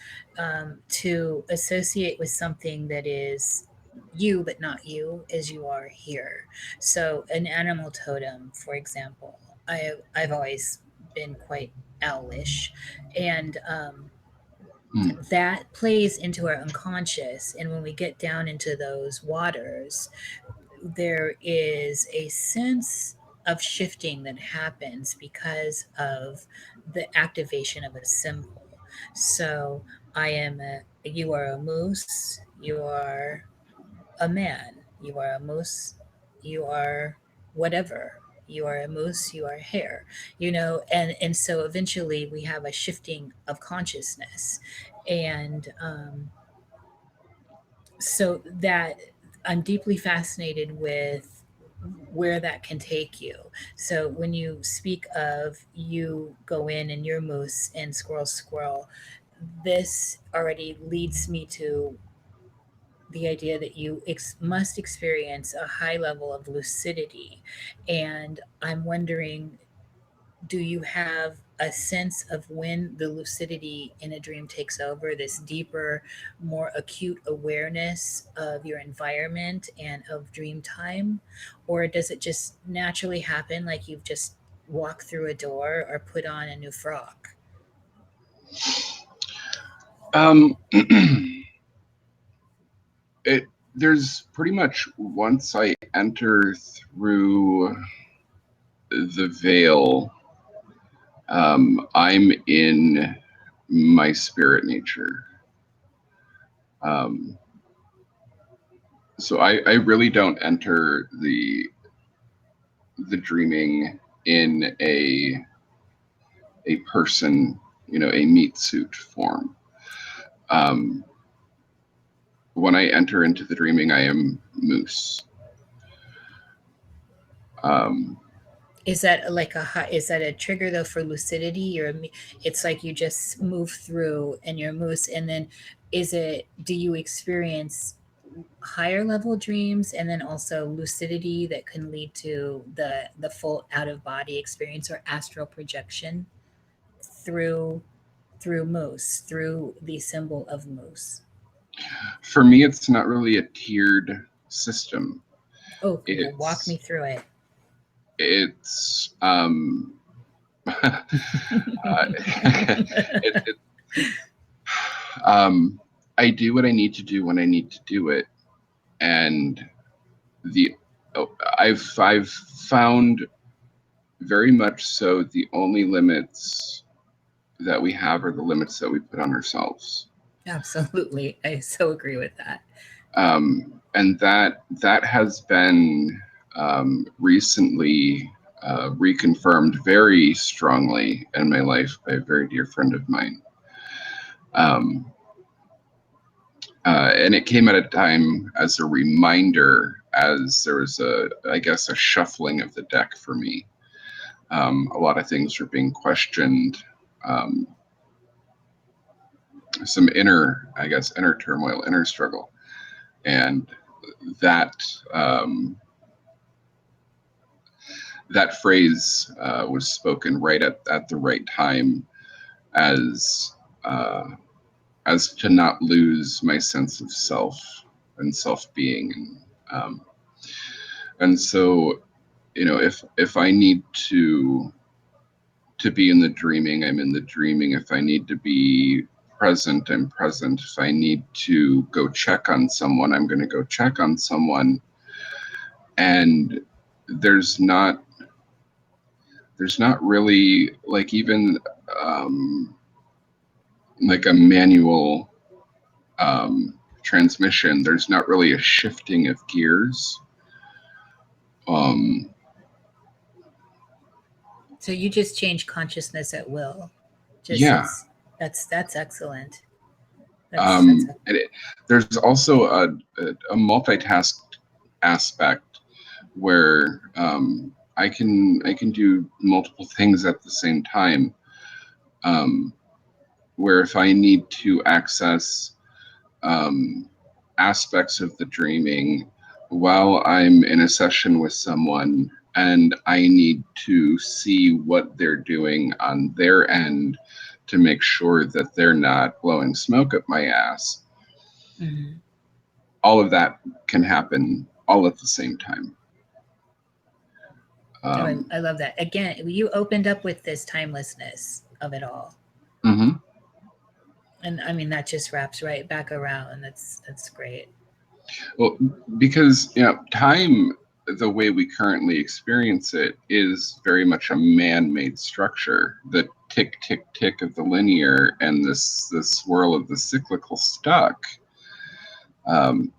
to associate with something that is you but not you, as you are here. So an animal totem, for example, I've always been quite owlish, and that plays into our unconscious. And when we get down into those waters, there is a sense of shifting that happens because of the activation of a symbol. So you are a moose, you are a man, you are a moose, you are whatever. You are a moose, you are hair, and so eventually we have a shifting of consciousness. And so that I'm deeply fascinated with where that can take you. So when you speak of you go in and you're moose and squirrel, this already leads me to the idea that you must experience a high level of lucidity. And I'm wondering, do you have a sense of when the lucidity in a dream takes over, this deeper, more acute awareness of your environment and of dream time? Or does it just naturally happen, like you've just walked through a door or put on a new frock? Um, there's pretty much, once I enter through the veil, I'm in my spirit nature. So I really don't enter the dreaming in a person, a meat suit form. When I enter into the dreaming, I am Moose. Is that is that a trigger though for lucidity, or it's like you just move through and you're Moose, and then do you experience higher level dreams and then also lucidity that can lead to the full out of body experience or astral projection through Moose, through the symbol of Moose? For me, it's not really a tiered system. Oh, walk me through it. It's I do what I need to do when I need to do it, and I've found very much so the only limits that we have are the limits that we put on ourselves. Absolutely, I so agree with that. And that has been recently reconfirmed very strongly in my life by a very dear friend of mine. And it came at a time as a reminder, as there was a shuffling of the deck for me. A lot of things were being questioned. Some inner turmoil, inner struggle. And that that phrase was spoken right at the right time, as to not lose my sense of self and self-being, and so if I need to be in the dreaming, I'm in the dreaming. If I need to be present, I'm present. If I need to go check on someone, I'm going to go check on someone. And there's not really like even like a manual transmission. There's not really a shifting of gears. So you just change consciousness at will. That's excellent. There's also a multitask aspect where I can do multiple things at the same time. Where if I need to access aspects of the dreaming while I'm in a session with someone, and I need to see what they're doing on their end to make sure that they're not blowing smoke up my ass. Mm-hmm. All of that can happen all at the same time. I love that. Again, you opened up with this timelessness of it all. Mm-hmm. And I mean, that just wraps right back around. That's great. Well, because time, the way we currently experience it, is very much a man-made structure. The tick, tick, tick of the linear and this swirl of the cyclical stuck.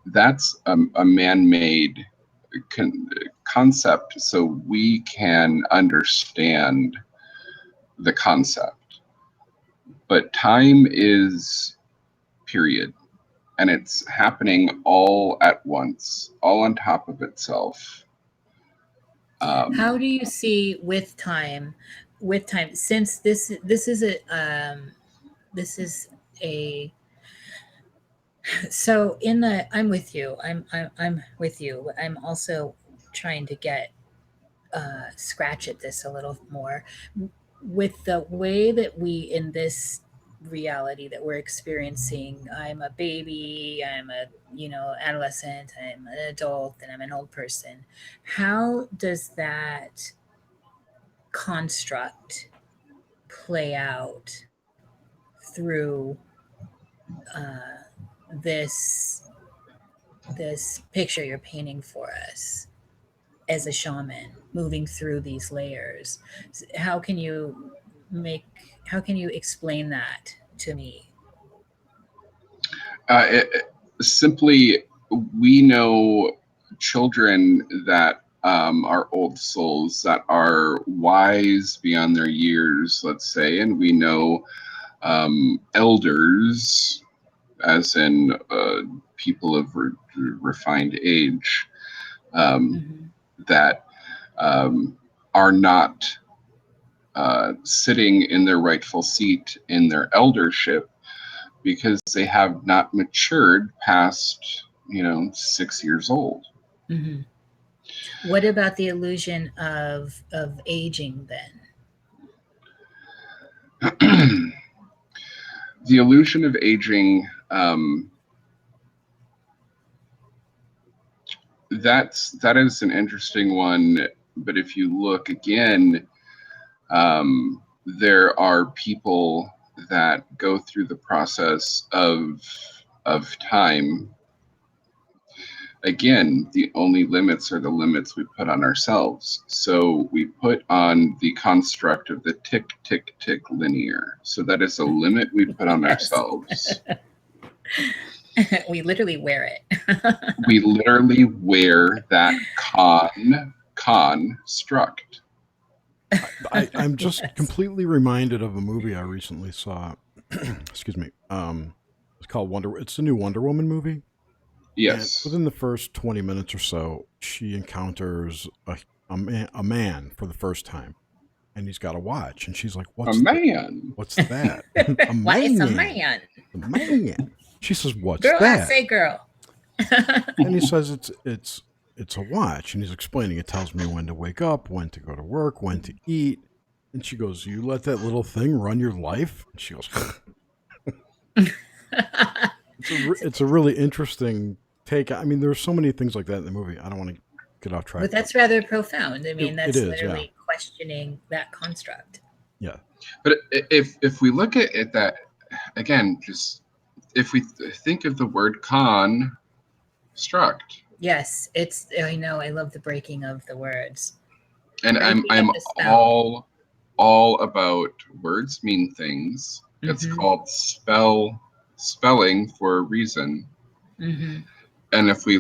That's a man-made concept, so we can understand the concept. But time is period. And it's happening all at once, all on top of itself. How do you see with time, since this is a so I'm with you. I'm with you. I'm also trying to get scratch at this a little more with the way that we in this reality that we're experiencing. I'm a baby, I'm a adolescent, I'm an adult, and I'm an old person. How does that construct play out through this picture you're painting for us as a shaman, moving through these layers? How can you explain that to me? Simply, we know children that are old souls that are wise beyond their years, let's say, and we know elders, as in people of refined age, that are not sitting in their rightful seat in their eldership because they have not matured past 6 years old. What about the illusion of aging then? The illusion of aging, that is an interesting one. But if you look again, there are people that go through the process of time. Again, the only limits are the limits we put on ourselves. So we put on the construct of the tick, tick, tick linear. So that is a limit we put on ourselves. We literally wear it. We literally wear that construct. I'm just completely reminded of a movie I recently saw. Excuse me. It's called Wonder. It's the new Wonder Woman movie. Yes. And within the first 20 minutes or so, she encounters a man for the first time, and he's got a watch, and she's like, "What's a man? What's that? A man? Why, it's a man. A man." She says, "What's Girl, that?" I say girl. And he says, "It's a watch," and he's explaining. It tells me when to wake up, when to go to work, when to eat. And she goes, "You let that little thing run your life?" And she goes, it's a really interesting take. I mean, there's so many things like that in the movie. I don't want to get off track. But that's rather profound. I mean, that's literally yeah. questioning that construct. Yeah. But if we look at it that, again, just if we think of the word construct. Yes, it's, I know, I love the breaking of the words. And I'm all about words mean things. It's called spelling for a reason. And if we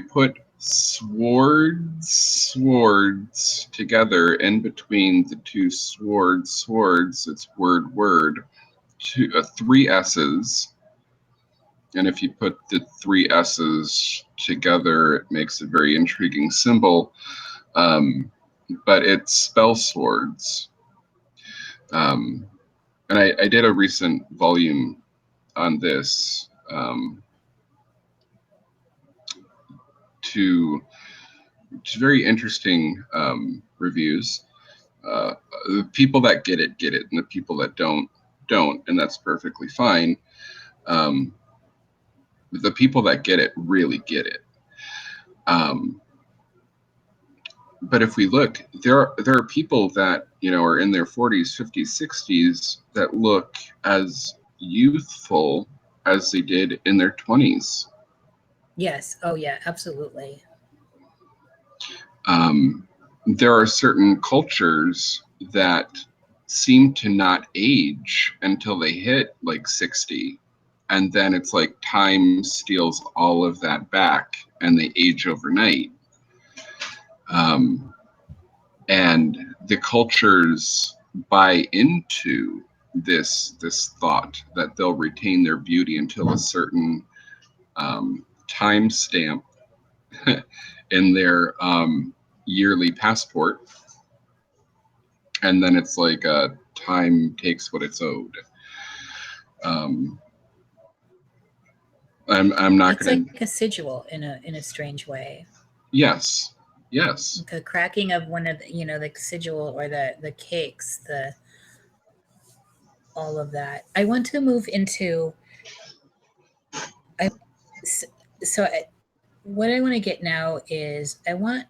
put swords together, in between the two swords, it's word, three S's. And if you put the three S's together, it makes a very intriguing symbol. But it spells swords. And I did a recent volume on this to very interesting reviews. The people that get it, and the people that don't, and that's perfectly fine. The people that get it really get it. But if we look, there are people that are in their 40s, 50s, 60s that look as youthful as they did in their 20s. Yes. Oh yeah, absolutely. There are certain cultures that seem to not age until they hit like 60, and then it's like time steals all of that back and they age overnight. And the cultures buy into this thought that they'll retain their beauty until a certain time stamp in their yearly passport, and then it's like time takes what it's owed. I'm not It's going to. like a sigil in a strange way. Yes. The cracking of one of the, the sigil or the cakes, all of that. I want to move into. What I want to get now is I would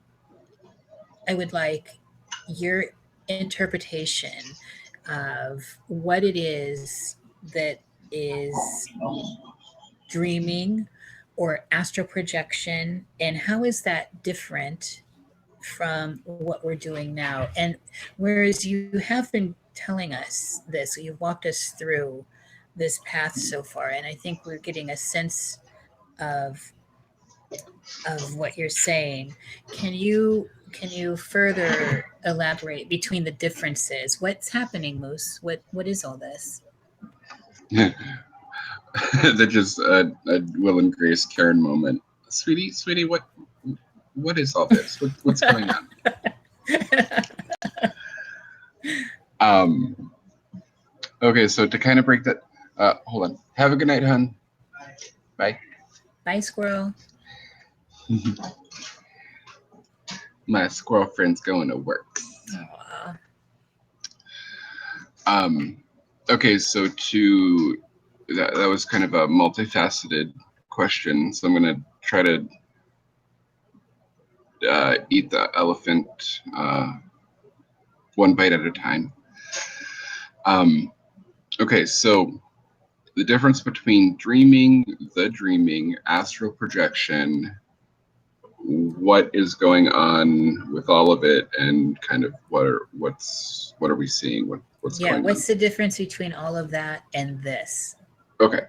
like your interpretation of what it is that is dreaming or astral projection, and how is that different from what we're doing now. And whereas you have been telling us this, you've walked us through this path so far, and I think we're getting a sense of of what you're saying. Can you further elaborate between the differences? What's happening, Moose? What is all this? That just a Will and Grace Karen moment. Sweetie, what is all this? What's going on? Okay, so to kind of break that, hold on. Have a good night, hon. Bye. Bye, squirrel. My squirrel friend's going to work. Aww. Okay, so that was kind of a multifaceted question. So I'm going to try to eat the elephant one bite at a time. Okay, so the difference between dreaming, astral projection, what is going on with all of it, and kind of what are we seeing? What's going on? What's the difference between all of that and this? Okay.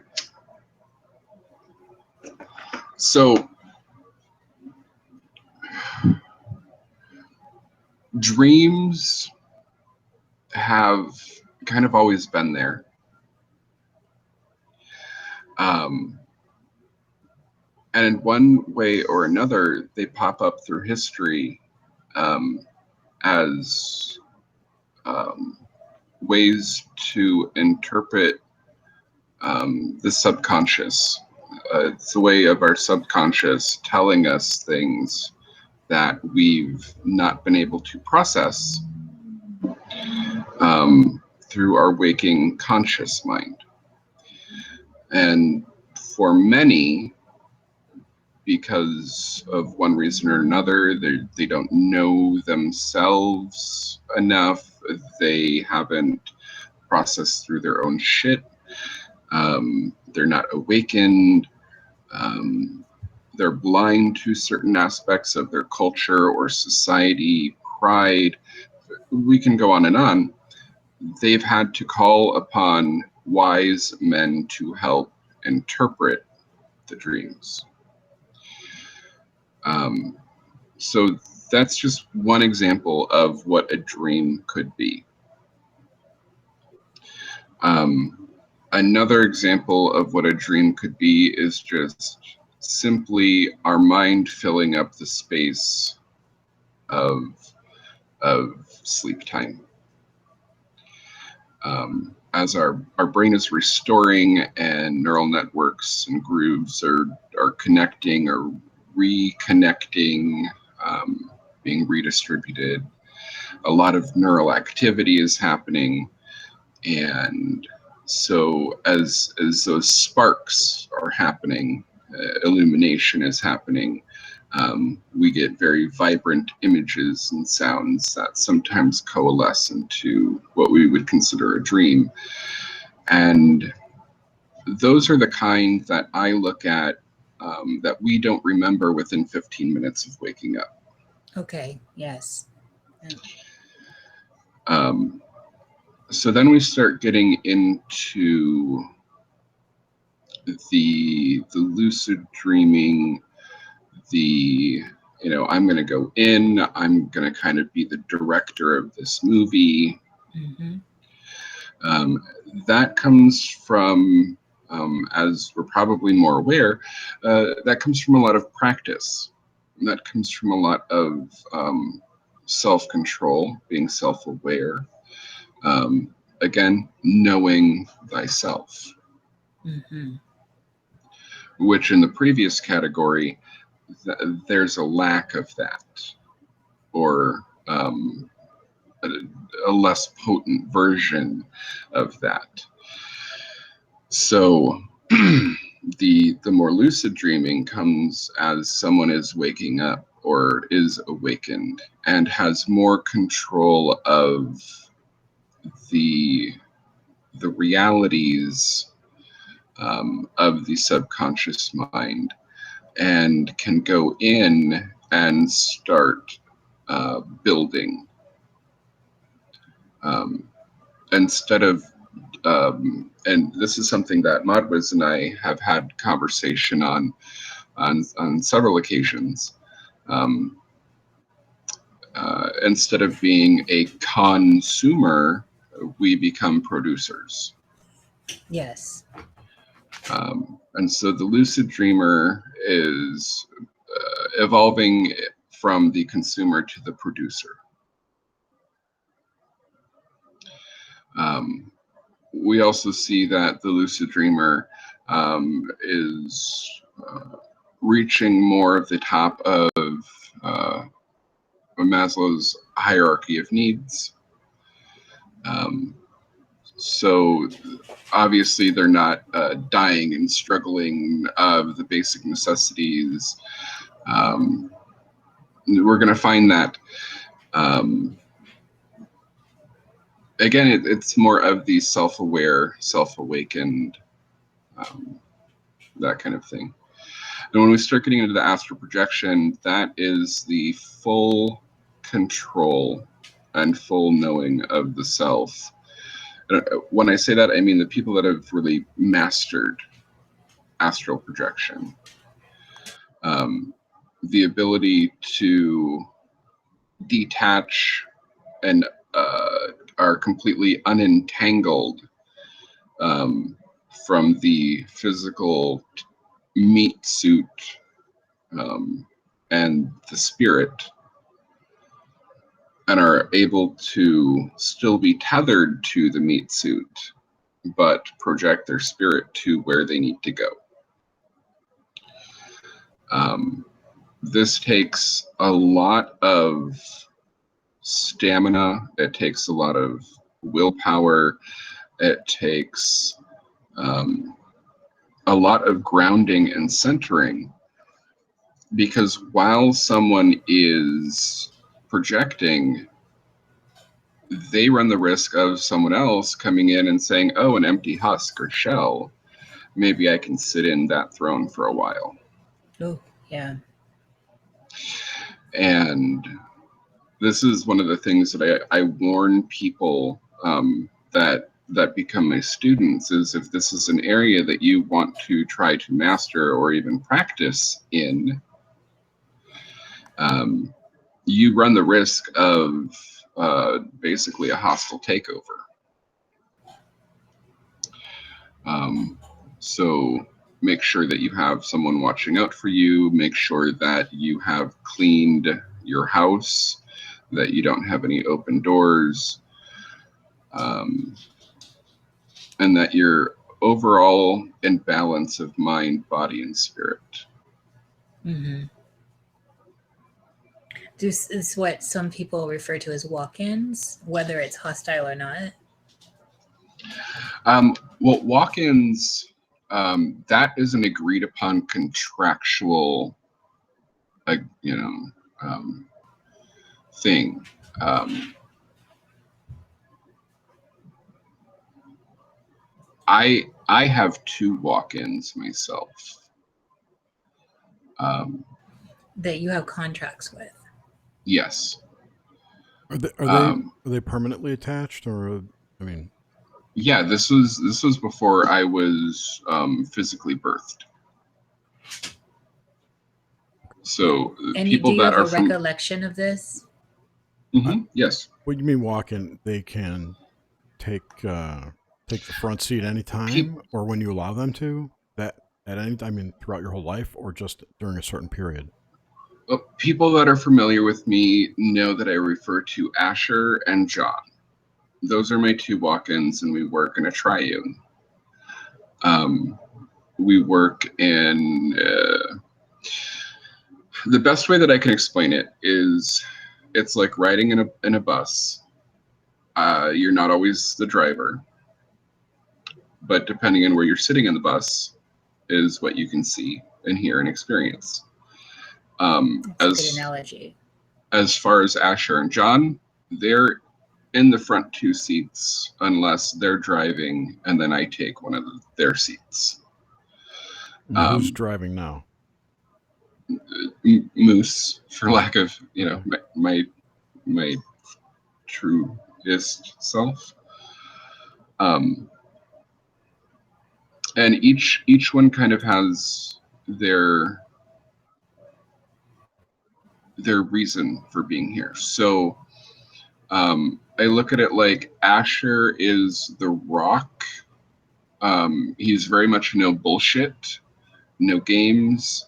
So dreams have kind of always been there. And in one way or another, they pop up through history as ways to interpret the subconscious. It's a way of our subconscious telling us things that we've not been able to process through our waking conscious mind. And for many, because of one reason or another, they don't know themselves enough, they haven't processed through their own shit, they're not awakened, they're blind to certain aspects of their culture or society, pride, we can go on and on. They've had to call upon wise men to help interpret the dreams. So that's just one example of what a dream could be. Another example of what a dream could be is just simply our mind filling up the space of sleep time. As our brain is restoring and neural networks and grooves are connecting or reconnecting, being redistributed, a lot of neural activity is happening. And so as those sparks are happening, illumination is happening, we get very vibrant images and sounds that sometimes coalesce into what we would consider a dream. And those are the kind that I look at that we don't remember within 15 minutes of waking up. Okay, yes. So then we start getting into the lucid dreaming, I'm going to go in, I'm going to kind of be the director of this movie. Mm-hmm. That comes from, as we're probably more aware, that comes from a lot of practice. That comes from a lot of self-control, being self-aware. Again, knowing thyself. Mm-hmm. Which in the previous category, there's a lack of that, or a less potent version of that. So the more lucid dreaming comes as someone is waking up or is awakened and has more control of the realities of the subconscious mind, and can go in and start building instead of and this is something that Madwiz and I have had conversation on. on several occasions. Instead of being a consumer, we become producers. Yes. And so the lucid dreamer is evolving from the consumer to the producer. We also see that the lucid dreamer is reaching more of the top of Maslow's hierarchy of needs. So obviously they're not dying and struggling of the basic necessities. We're going to find that again, it's more of the self-aware, self-awakened, that kind of thing. And when we start getting into the astral projection, that is the full control and full knowing of the self. When I say that, I mean the people that have really mastered astral projection. The ability to detach and are completely unentangled from the physical meat suit and the spirit, and are able to still be tethered to the meat suit, but project their spirit to where they need to go. This takes a lot of stamina. It takes a lot of willpower. It takes a lot of grounding and centering, because while someone is projecting, they run the risk of someone else coming in and saying, oh, an empty husk or shell, maybe I can sit in that throne for a while. Oh, yeah. And this is one of the things that I warn people that become my students, is if this is an area that you want to try to master or even practice in, you run the risk of basically a hostile takeover. So make sure that you have someone watching out for you. Make sure that you have cleaned your house, that you don't have any open doors, and that you're overall in balance of mind, body, and spirit. Mm-hmm. This is what some people refer to as walk-ins, whether it's hostile or not. Well, walk-ins, that is an agreed upon contractual, thing. I have 2 walk-ins myself. That you have contracts with. Yes. Are they permanently attached, or I mean? Yeah, this was before I was physically birthed. So And people do you that have are a from recollection of this? Yes. What do you mean walk-in? They can take the front seat anytime, or when you allow them to? That at any time, I mean, throughout your whole life, or just during a certain period? People that are familiar with me know that I refer to Asher and John. Those are my 2 walk-ins, and we work in a triune. We work in the best way that I can explain it is, it's like riding in a bus. You're not always the driver, but depending on where you're sitting in the bus is what you can see and hear and experience. That's a good analogy. As far as Asher and John, they're in the front 2 seats unless they're driving, and then I take one of their seats. Who's driving now? Moose, for lack of my truest self. And each one kind of has their their reason for being here. So I look at it like Asher is the rock. He's very much no bullshit, no games.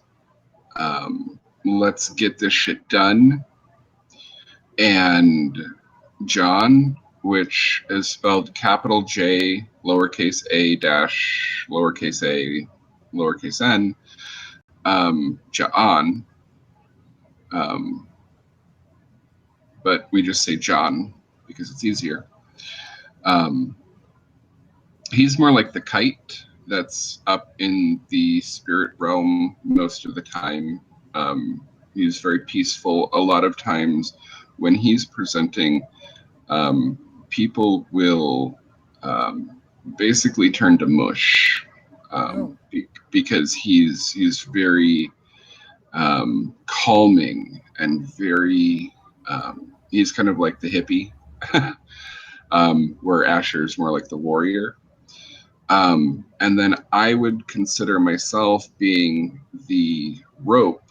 Let's get this shit done. And John, which is spelled capital J, lowercase a dash, lowercase a, lowercase n, John, but we just say John because it's easier. He's more like the kite that's up in the spirit realm most of the time. He's very peaceful. A lot of times when he's presenting, people will basically turn to mush because he's very calming and very he's kind of like the hippie, where Asher's more like the warrior. And then I would consider myself being the rope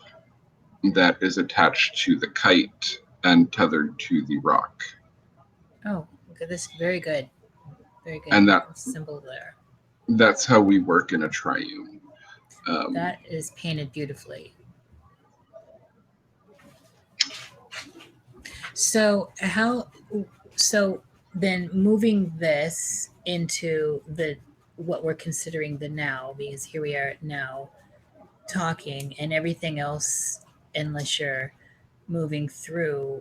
that is attached to the kite and tethered to the rock. Oh, this is very good. Very good. And that symbol there. That's how we work in a triune. That is painted beautifully. So then moving this into what we're considering the now, because here we are now talking, and everything else, unless you're moving through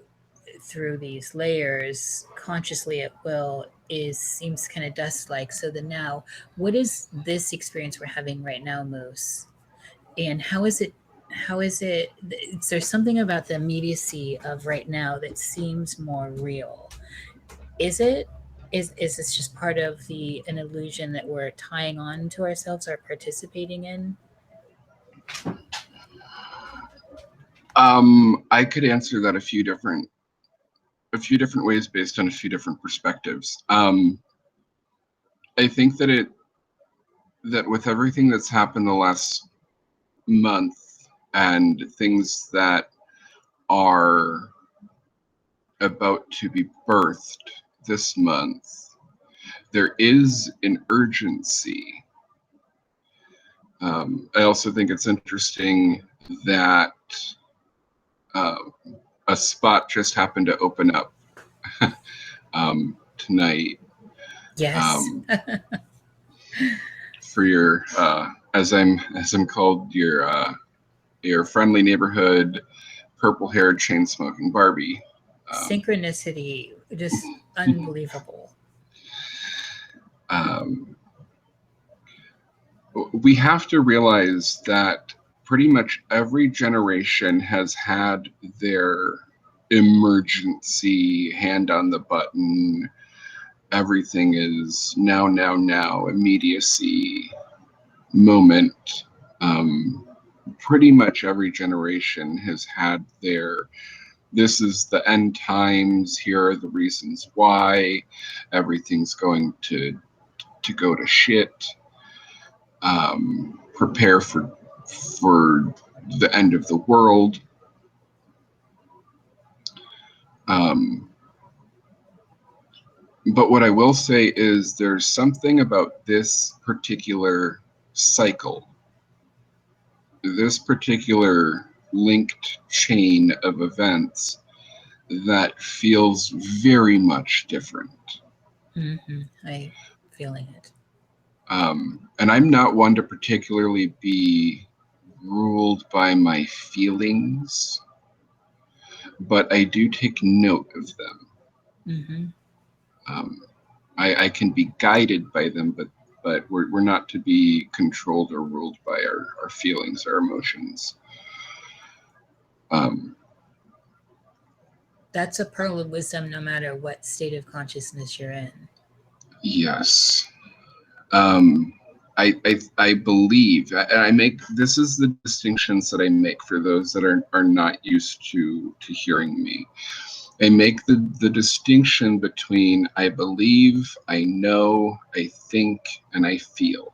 these layers consciously at will, seems kind of dust-like. So the now, what is this experience we're having right now, Moose? And how is it, there's something about the immediacy of right now that seems more real. Is this just part of an illusion that we're tying on to ourselves or participating in? I could answer that a few different ways based on a few different perspectives. I think that with everything that's happened the last month and things that are about to be birthed this month, there is an urgency. I also think it's interesting that a spot just happened to open up tonight. Yes. For your as I'm called, your friendly neighborhood purple-haired chain-smoking Barbie. Synchronicity, just unbelievable. We have to realize that pretty much every generation has had their emergency hand on the button. Everything is now, immediacy moment. Pretty much every generation has had this is the end times, here are the reasons why, everything's going to go to shit. Prepare for the end of the world. But what I will say is there's something about this particular cycle, this particular linked chain of events that feels very much different. Mm-hmm. I'm feeling it. And I'm not one to particularly be ruled by my feelings, but I do take note of them. Mm-hmm. I can be guided by them, but we're not to be controlled or ruled by our feelings, our emotions. That's a pearl of wisdom no matter what state of consciousness you're in. Yes. I believe, and this is the distinctions that I make for those that are not used to hearing me. I make the distinction between I believe, I know, I think, and I feel.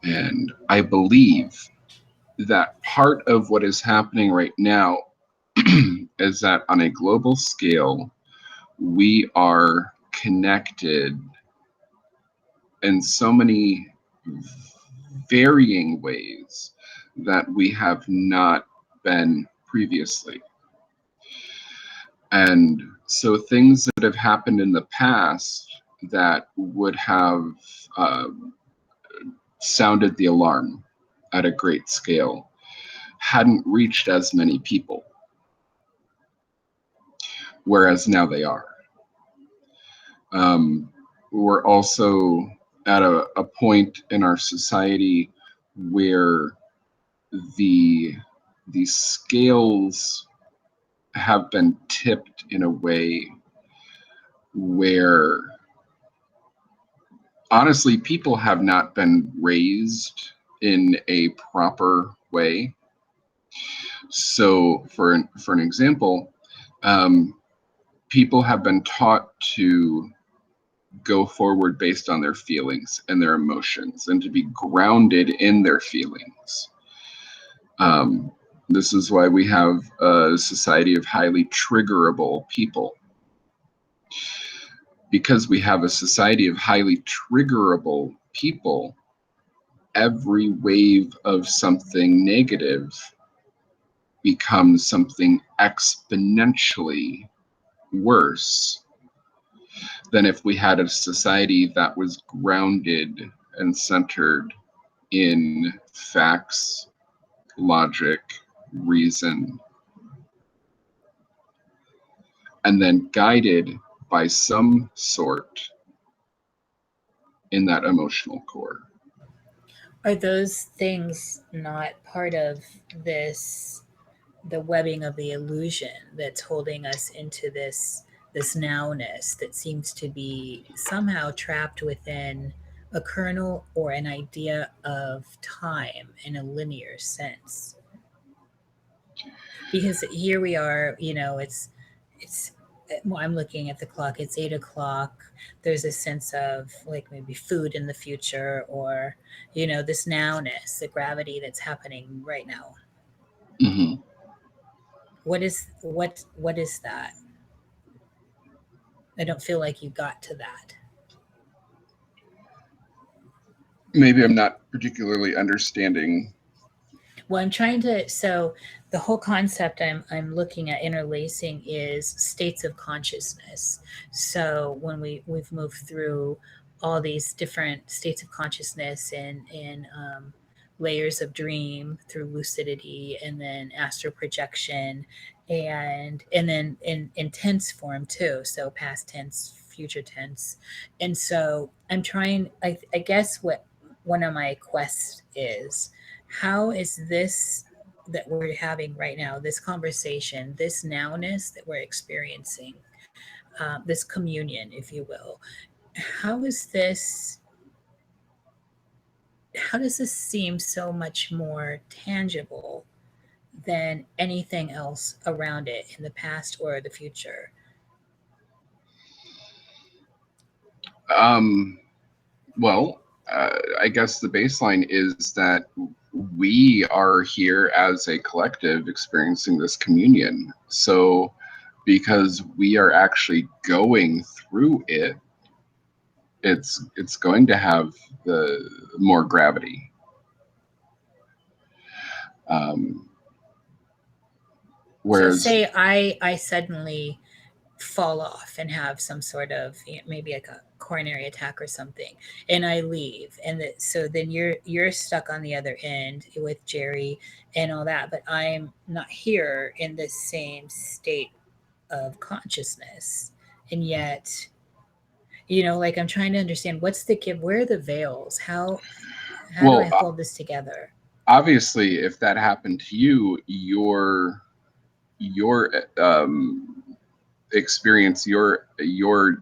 And I believe that part of what is happening right now is that on a global scale, we are connected in so many varying ways that we have not been previously. And so things that have happened in the past that would have uh, sounded the alarm at a great scale hadn't reached as many people, whereas now they are. We're also at a point in our society where the the scales have been tipped in a way where honestly people have not been raised in a proper way. So for an example, people have been taught to go forward based on their feelings and their emotions and to be grounded in their feelings. This is why we have a society of highly triggerable people. Because we have a society of highly triggerable people, every wave of something negative becomes something exponentially worse than if we had a society that was grounded and centered in facts, logic, reason, and then guided by some sort in that emotional core. Are those things not part of this, the webbing of the illusion that's holding us into this nowness that seems to be somehow trapped within a kernel or an idea of time in a linear sense? Because here we are, it's well, I'm looking at the clock, it's 8 o'clock. There's a sense of like maybe food in the future, or this nowness, the gravity that's happening right now. Mm-hmm. What is that? I don't feel like you got to that. Maybe I'm not particularly understanding. Well, I'm trying to, so the whole concept I'm looking at interlacing is states of consciousness. So when we've moved through all these different states of consciousness and layers of dream through lucidity and then astral projection and then in tense form too. So past tense, future tense. And so I'm trying, I guess what one of my quests is, how is this that we're having right now, this conversation, this nowness that we're experiencing, this communion, if you will, how is this, how does this seem so much more tangible than anything else around it in the past or the future? Um, well, I guess the baseline is that we are here as a collective experiencing this communion. So, because we are actually going through it, it's going to have the more gravity. Um, So whereas, say I suddenly fall off and have some sort of maybe like a coronary attack or something, and I leave, and so then you're stuck on the other end with Jerry and all that, but I'm not here in the same state of consciousness, and yet like I'm trying to understand what's the give, where are the veils, how do I well, hold this together? obviously, if that happened to you, your experience, your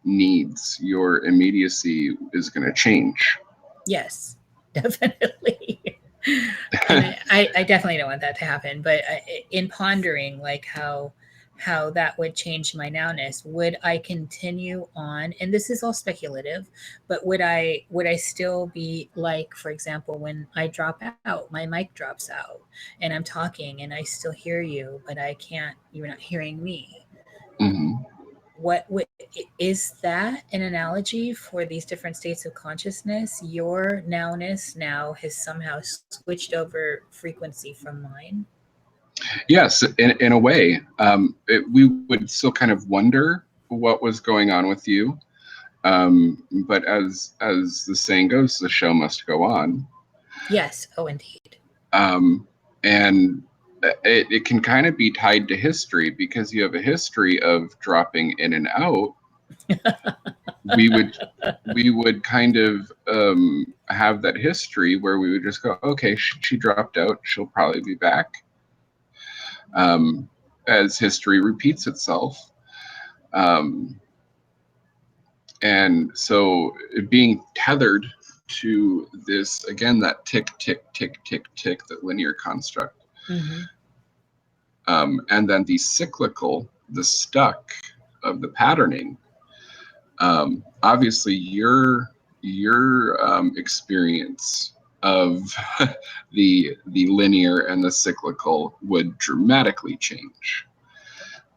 needs, your immediacy is going to change. Yes, definitely. And I definitely don't want that to happen. But in pondering, like how that would change my nowness. Would I continue on? And this is all speculative, but would I still be like, for example, when I drop out, my mic drops out and I'm talking and I still hear you, but I can't, you're not hearing me. Hmm. What is that an analogy for these different states of consciousness? Your nowness now has somehow switched over frequency from mine. Yes, in a way, we would still kind of wonder what was going on with you. But as the saying goes, the show must go on. Yes. Oh, indeed. And it can kind of be tied to history, because you have a history of dropping in and out. we would kind of have that history where we would just go, okay, she dropped out, she'll probably be back. As history repeats itself. And so being tethered to this, again, that tick, tick, tick, tick, tick, that linear construct. Mm-hmm. And then the cyclical, the stuck of the patterning. Obviously, your experience of the linear and the cyclical would dramatically change,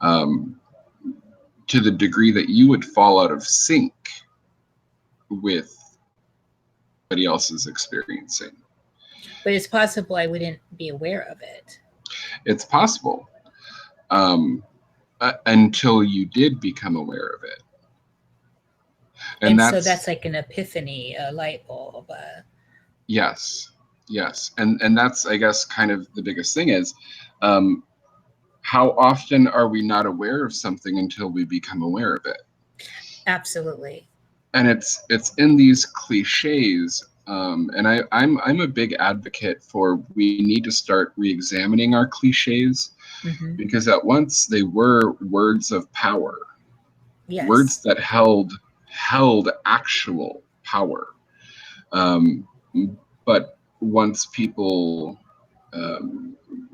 to the degree that you would fall out of sync with somebody else's experiencing. But it's possible I wouldn't be aware of it. It's possible, until you did become aware of it. And so that's like an epiphany, a light bulb. Yes. And that's, I guess, kind of the biggest thing is, how often are we not aware of something until we become aware of it? Absolutely. And it's in these cliches. And I'm a big advocate for, we need to start re-examining our cliches, Mm-hmm. because at once they were words of power. Yes. Words that held actual power. But once people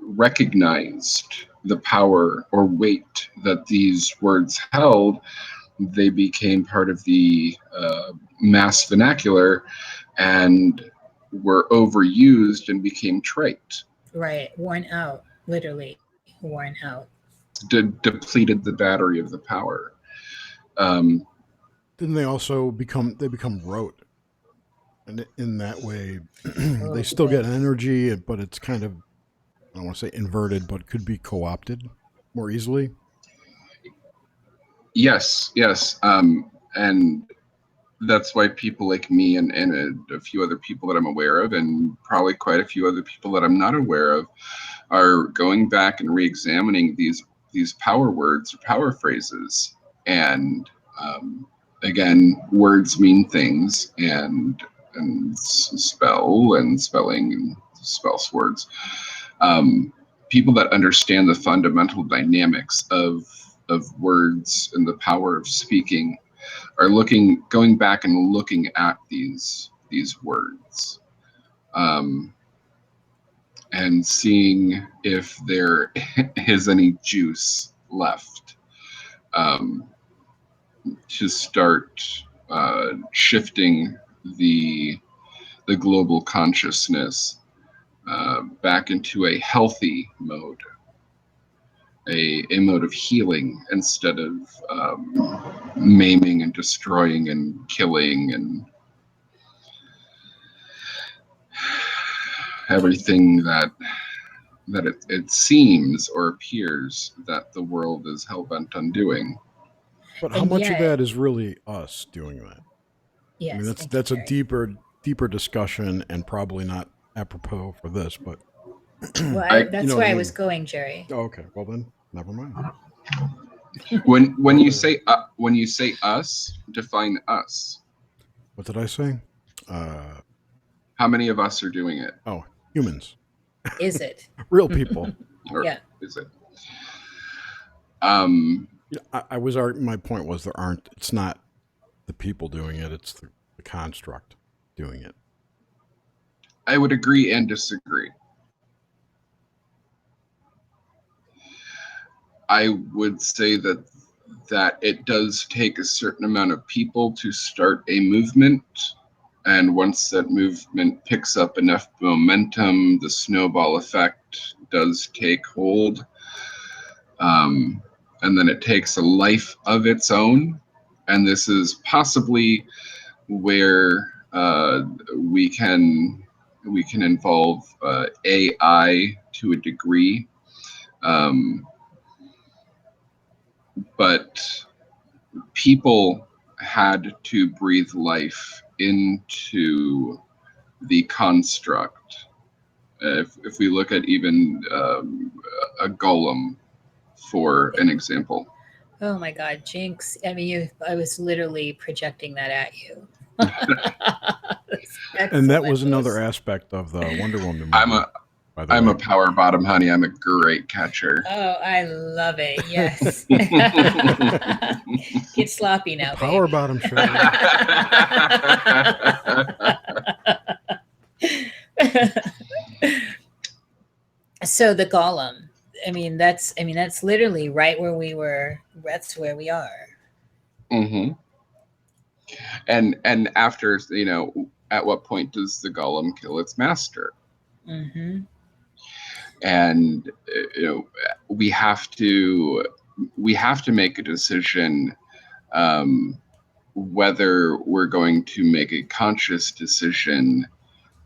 recognized the power or weight that these words held, they became part of the mass vernacular and were overused and became trite. Right. Worn out. Literally worn out. Depleted the battery of the power. Didn't they also become rote? And in that way, they still get energy, but it's kind of, I don't want to say inverted, but could be co-opted more easily. Yes. And that's why people like me and a few other people that I'm aware of, and probably quite a few other people that I'm not aware of, are going back and re-examining these power words or power phrases. And again, words mean things, and spell and spelling and spells words. People that understand the fundamental dynamics of words and the power of speaking are going back and looking at these words, and seeing if there is any juice left, to start shifting the global consciousness back into a healthy mode, a mode of healing, instead of maiming and destroying and killing and everything that it seems or appears that the world is hell-bent on doing. But how much of that is really us doing that? Yes, I mean, that's a deeper discussion, and probably not apropos for this. But well, that's where I was going, Jerry. Oh, okay. Well then, never mind. When you say us, define us. What did I say? How many of us are doing it? Oh, humans. Is it real people? Or yeah. Is it? I was my point was there aren't. It's not the people doing it. It's the construct doing it. I would agree and disagree. I would say that it does take a certain amount of people to start a movement. And once that movement picks up enough momentum, the snowball effect does take hold. And then it takes a life of its own. And this is possibly where we can involve AI to a degree. But people had to breathe life into the construct. If we look at even a golem, for an example. Oh my God, Jinx! I mean, I was literally projecting that at you. And that was Excellent. another aspect of the Wonder Woman movie. I'm a power bottom, honey. I'm a great catcher. Oh, I love it. Yes. Get sloppy now, Power baby. bottom show. So the golem. I mean, that's literally right where we were. That's where we are. Mm-hmm. And after, at what point does the golem kill its master? Mm-hmm. And we have to make a decision whether we're going to make a conscious decision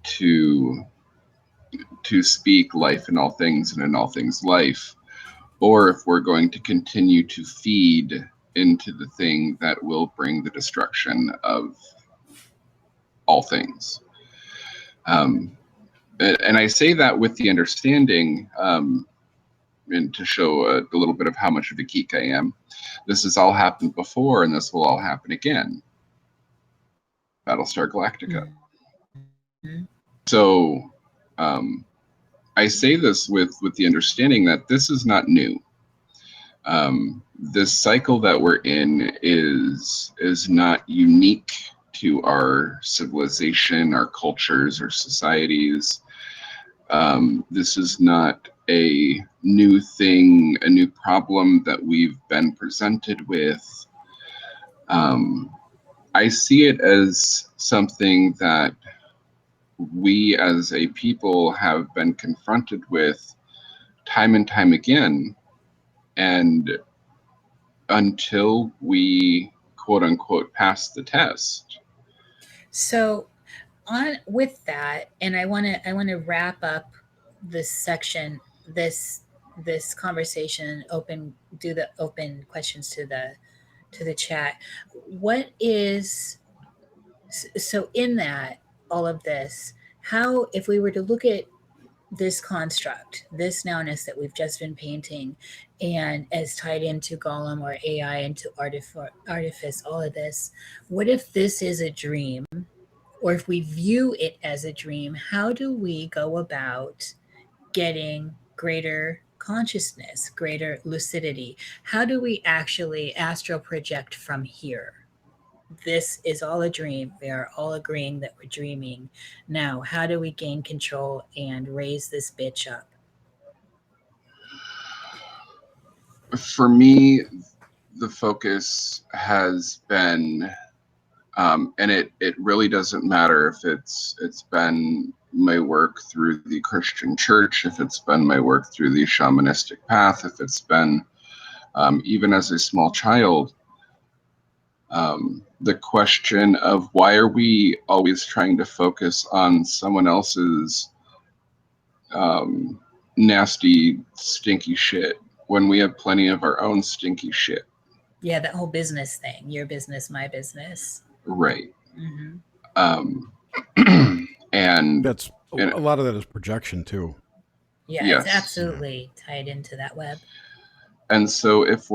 to speak life in all things and in all things life, or if we're going to continue to feed into the thing that will bring the destruction of all things. And I say that with the understanding, and to show a little bit of how much of a geek I am, this has all happened before, and this will all happen again. Battlestar Galactica. Mm-hmm. So I say this with the understanding that this is not new. This cycle that we're in is not unique to our civilization, our cultures, our societies. This is not a new thing, a new problem that we've been presented with. I see it as something that we as a people have been confronted with time and time again. And until we, quote unquote, pass the test. So on with that, and I want to wrap up this section, this conversation, do the open questions to the chat. What is, so in that, all of this, how, if we were to look at this construct, this nowness that we've just been painting, and as tied into Golem or AI, into artifice, all of this, what if this is a dream? Or if we view it as a dream, how do we go about getting greater consciousness, greater lucidity? How do we actually astral project from here? This is all a dream. We are all agreeing that we're dreaming. Now, how do we gain control and raise this bitch up? For me, the focus has been, and it really doesn't matter if it's been my work through the Christian church, if it's been my work through the shamanistic path, if it's been even as a small child, the question of why are we always trying to focus on someone else's nasty, stinky shit when we have plenty of our own stinky shit. Yeah, that whole business thing, your business, my business. Right. Mm-hmm. And that's a lot of that is projection too. Yeah, yes. It's absolutely tied into that web. And so if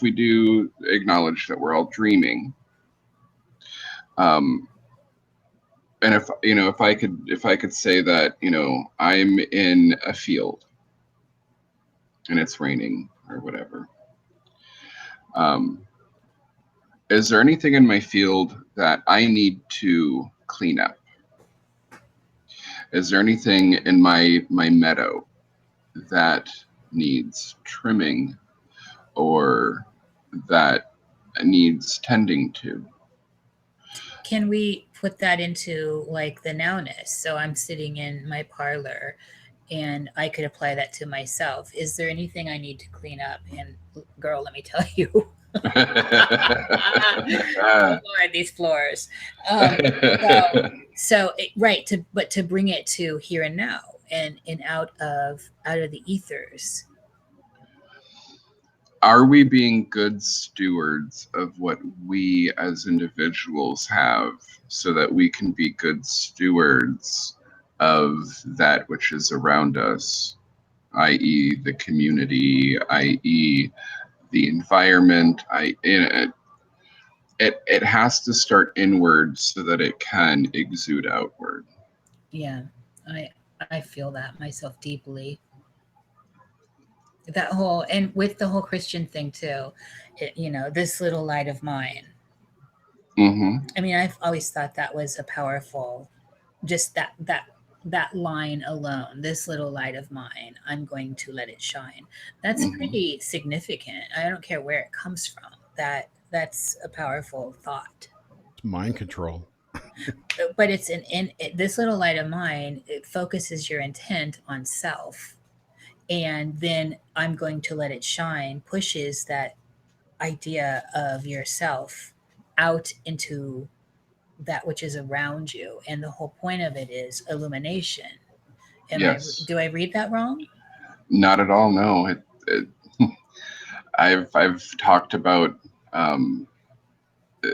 we do acknowledge that we're all dreaming, and if I could say that, I'm in a field and it's raining or whatever, is there anything in my field that I need to clean up? Is there anything in my meadow that needs trimming or that needs tending to. Can we put that into like the nowness? So I'm sitting in my parlor and I could apply that to myself. Is there anything I need to clean up? And girl, let me tell you. Oh Lord, these floors. Right, to bring it to here and now and out of the ethers. Are we being good stewards of what we as individuals have so that we can be good stewards of that which is around us, i.e., the community, i.e., the environment? It has to start inward so that it can exude outward. Yeah, I feel that myself deeply. That whole, and with the whole Christian thing too, this little light of mine. Mm-hmm. I mean, I've always thought that was a powerful, just that line alone. This little light of mine, I'm going to let it shine. That's pretty significant. I don't care where it comes from. That's a powerful thought. It's mind control. But it's this little light of mine. It focuses your intent on self, and then I'm going to let it shine. Pushes that idea of yourself out into that which is around you, and the whole point of it is illumination. Yes. Do I read that wrong? Not at all. No. I've talked about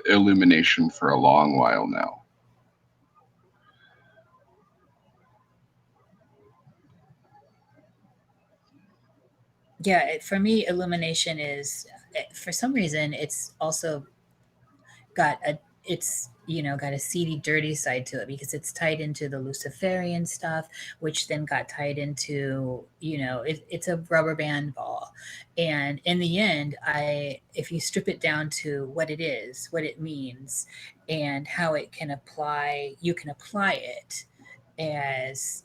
illumination for a long while now. Yeah, for me, illumination is, for some reason, it's also got a seedy, dirty side to it because it's tied into the Luciferian stuff, which then got tied into, it's a rubber band ball. And in the end, if you strip it down to what it is, what it means, and how it can apply, you can apply it as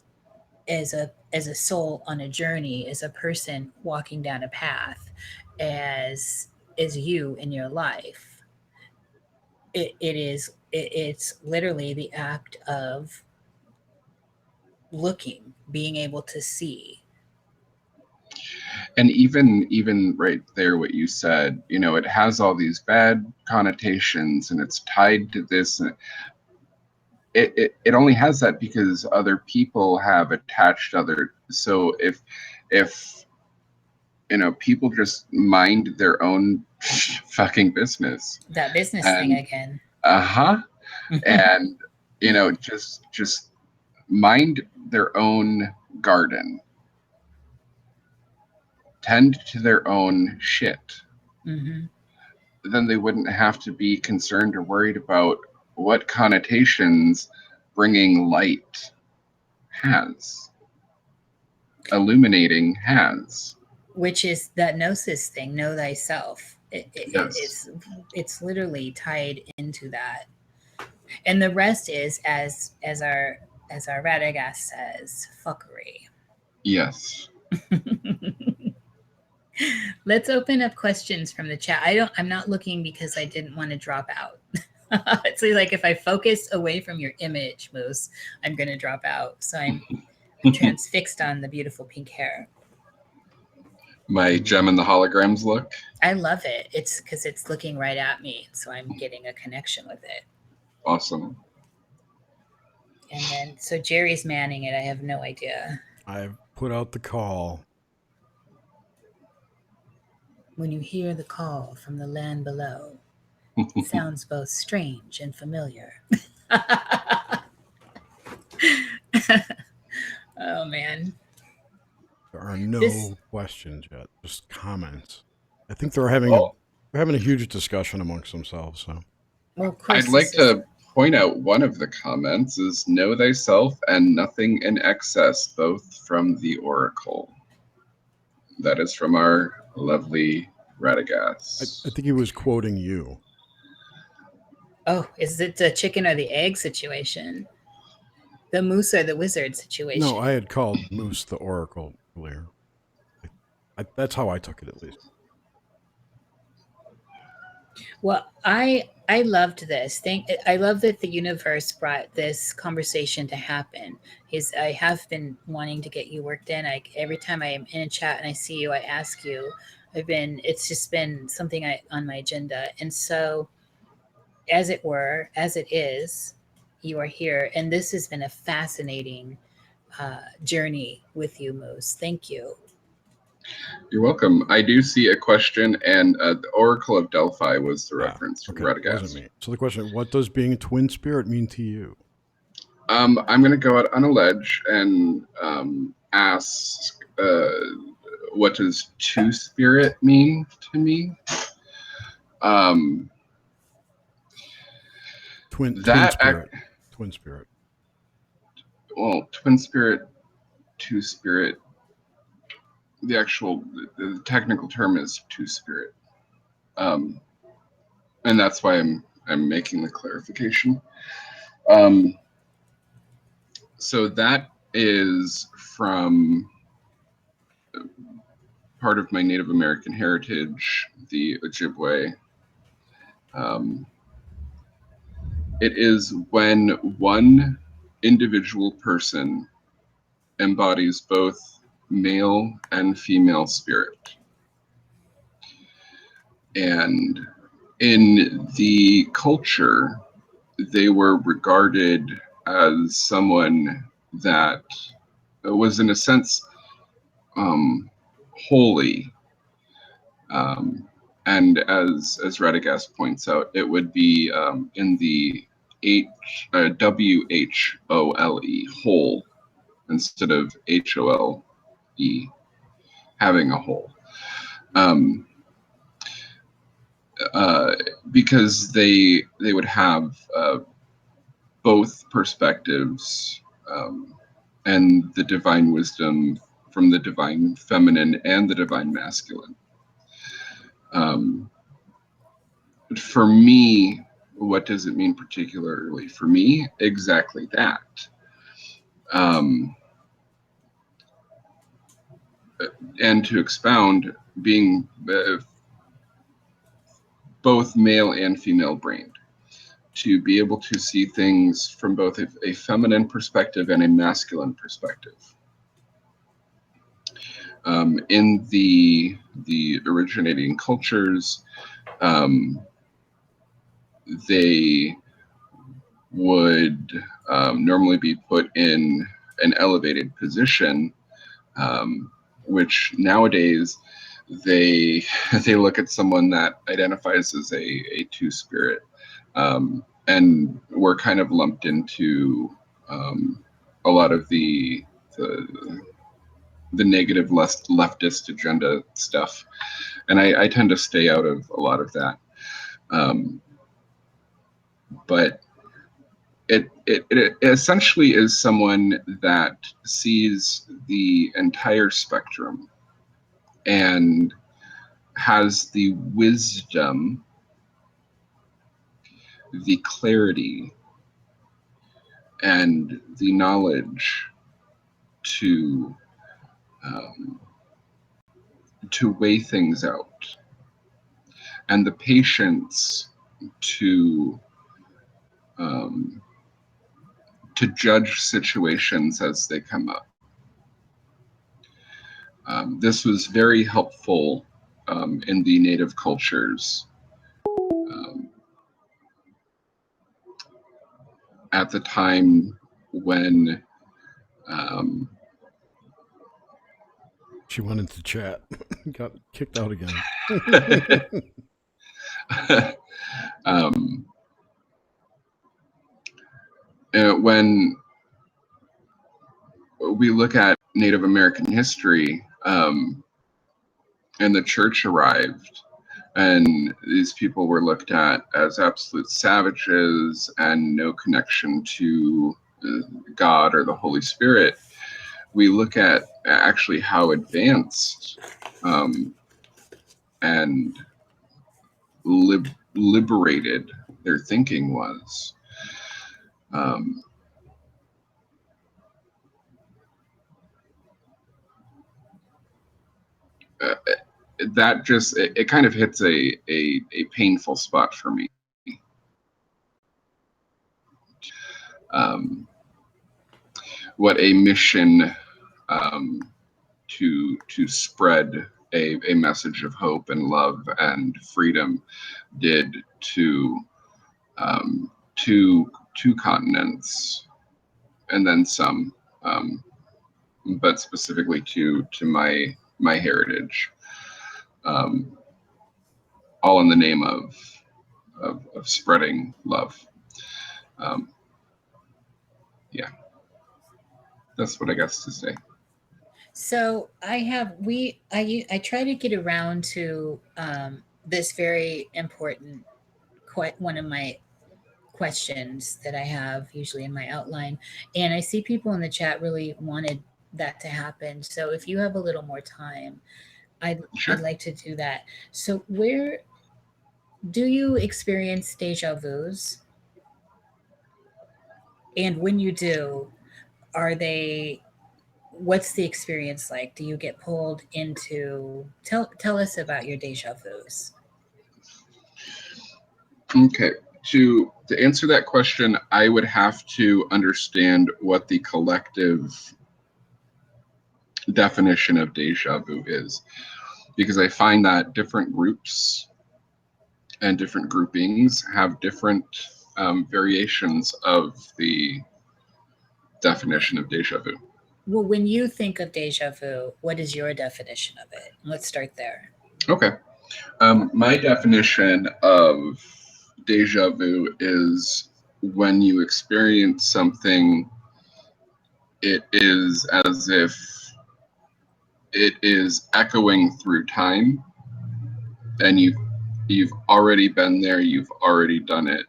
a soul on a journey, as a person walking down a path, as you in your life. It's literally the act of looking, being able to see. And even right there, what you said, it has all these bad connotations and it's tied to this. It only has that because other people have attached other. So if people just mind their own fucking business. That business thing again. And just mind their own garden, tend to their own shit. Mm-hmm. Then they wouldn't have to be concerned or worried about what connotations bringing light has, illuminating has. Which is that gnosis thing, know thyself. Yes. It's literally tied into that, and the rest is as our Radagast says, fuckery. Yes. Let's open up questions from the chat. I'm not looking because I didn't want to drop out. So like if I focus away from your image, Moose, I'm going to drop out. So I'm transfixed on the beautiful pink hair. My gem in the holograms look. I love it. It's because it's looking right at me. So I'm getting a connection with it. Awesome. And then, so Jerry's manning it. I have no idea. I've put out the call. When you hear the call from the land below, it sounds both strange and familiar. Oh, man. There are no questions yet, just comments. I think they're having a huge discussion amongst themselves. So, well, I'd like to point out one of the comments is know thyself and nothing in excess, both from the Oracle. That is from our lovely Radagast. I think he was quoting you. Oh, is it the chicken or the egg situation? The moose or the wizard situation? No, I had called Moose the Oracle earlier. That's how I took it, at least. Well, I loved this. I love that the universe brought this conversation to happen. I have been wanting to get you worked in. Every time I am in a chat and I see you, I ask you. It's just been something on my agenda. And so, as it were, as it is, you are here, and this has been a fascinating journey with you, Moose. Thank you. You're welcome. I do see a question, and the Oracle of Delphi was the reference from Okay, it wasn't Radagast. me. So the question: what does being a twin spirit mean to you? I'm going to go out on a ledge and ask, what does two spirit mean to me? Twin spirit. Twin spirit. Well, twin spirit, two spirit. The technical term is two spirit, and that's why I'm making the clarification. So that is from part of my Native American heritage, the Ojibwe. It is when one individual person embodies both male and female spirit. And in the culture, they were regarded as someone that was, in a sense, holy. And as Radagast points out, it would be in the WHOLE, whole, instead of HOLE, having a whole. Because they would have both perspectives, and the divine wisdom from the divine feminine and the divine masculine. For me, what does it mean particularly for me? Exactly that. And to expound, being both male and female brained, to be able to see things from both a feminine perspective and a masculine perspective. In the originating cultures, they would normally be put in an elevated position, which nowadays they look at someone that identifies as a two spirit, and we're kind of lumped into a lot of the negative leftist agenda stuff, and I tend to stay out of a lot of that. But it essentially is someone that sees the entire spectrum and has the wisdom, the clarity, and the knowledge to weigh things out, and the patience to judge situations as they come up. This was very helpful in the native cultures at the time when she went into chat, got kicked out again. When we look at Native American history, and the church arrived, and these people were looked at as absolute savages and no connection to God or the Holy Spirit. We look at actually how advanced and liberated their thinking was. uh, that just it kind of hits a painful spot for me. Um, what a mission to spread a message of hope and love and freedom did to two continents and then some, but specifically to my heritage, all in the name of spreading love. Yeah, that's what I guess to say. So I try to get around to this very important one of my questions that I have usually in my outline, and I see people in the chat really wanted that to happen. So if you have a little more time, I'd Sure. like to do that. So where do you experience deja vu's? And when you do, are they what's the experience like? Do you get pulled into tell us about your deja vu's? Okay. To answer that question, I would have to understand what the collective definition of deja vu is, because I find that different groups and different groupings have different variations of the definition of deja vu. Well, when you think of deja vu, what is your definition of it? Let's start there. Okay. My definition of deja vu is when you experience something, it is as if it is echoing through time, and you've already been there, you've already done it.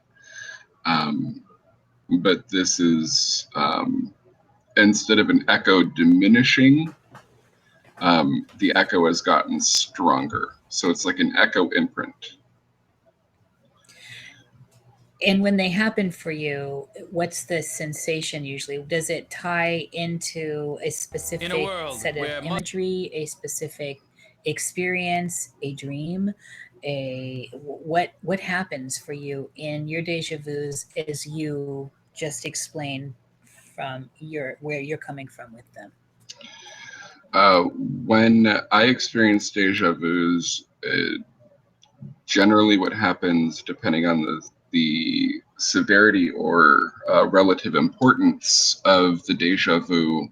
But this is instead of an echo diminishing, the echo has gotten stronger. So it's like an echo imprint. And when they happen for you, what's the sensation usually? Does it tie into a specific set of imagery, a specific experience, a dream? What happens for you in your deja vu's as you just explain from where you're coming from with them? When I experience deja vu's, generally what happens, depending on the severity or relative importance of the deja vu,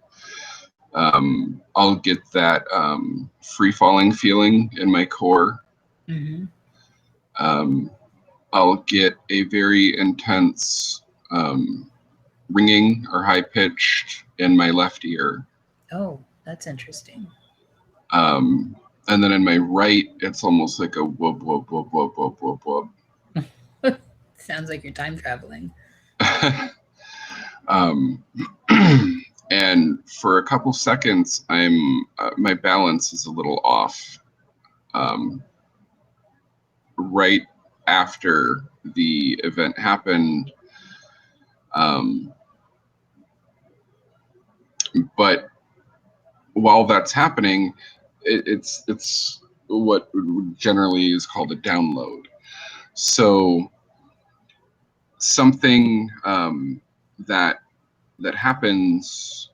I'll get that free falling feeling in my core. Mm-hmm. I'll get a very intense ringing or high pitched in my left ear. Oh, that's interesting. And then in my right, it's almost like a whoop, whoop, whoop, whoop, whoop, whoop, whoop. Sounds like you're time traveling. And for a couple seconds, my balance is a little off. Right after the event happened, but while that's happening, it's what generally is called a download. So something that happens,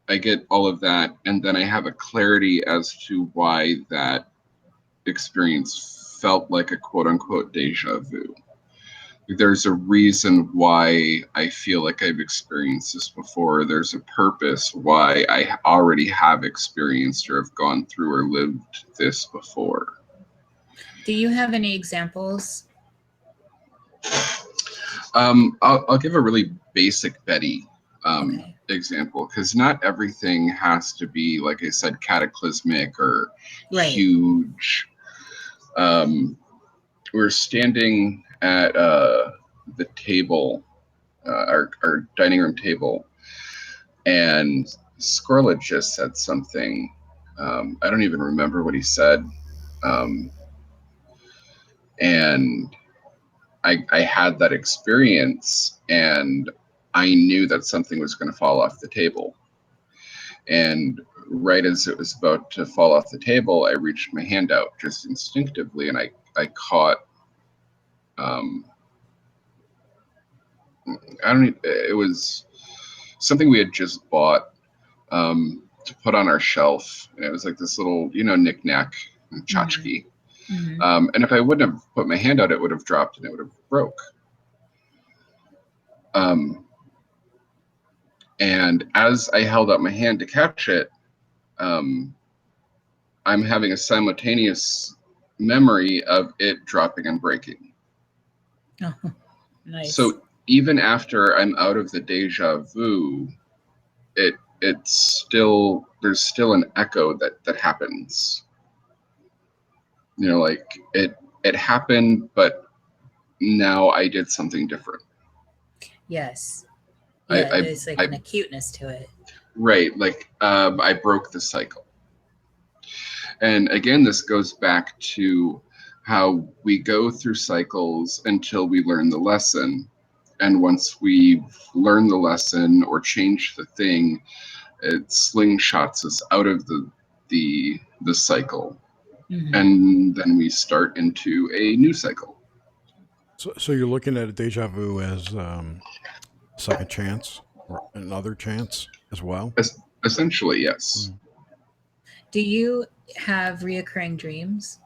I get all of that, and then I have a clarity as to why that experience felt like a quote unquote deja vu. There's a reason why I feel like I've experienced this before. There's a purpose why I already have experienced or have gone through or lived this before. Do you have any examples? I'll give a really basic Betty Okay. example, because not everything has to be, like I said, cataclysmic or Right. huge. We're standing at the table, our dining room table, and Scorla just said something. I don't even remember what he said. And I had that experience, and I knew that something was going to fall off the table. And right as it was about to fall off the table, I reached my hand out just instinctively, and I caught. It was something we had just bought to put on our shelf, and it was like this little, knick-knack tchotchke. And if I wouldn't have put my hand out, it would have dropped and it would have broke. And as I held out my hand to catch it, I'm having a simultaneous memory of it dropping and breaking. Oh, nice. So even after I'm out of the deja vu, there's still an echo that happens. Like it happened, but now I did something different. Yes. Yeah, there's like an acuteness to it. Right, like I broke the cycle. And again, this goes back to how we go through cycles until we learn the lesson. And once we've learned the lesson or changed the thing, it slingshots us out of the cycle. And then we start into a new cycle. So you're looking at a deja vu as second chance or another chance as well? Essentially, yes. Do you have reoccurring dreams?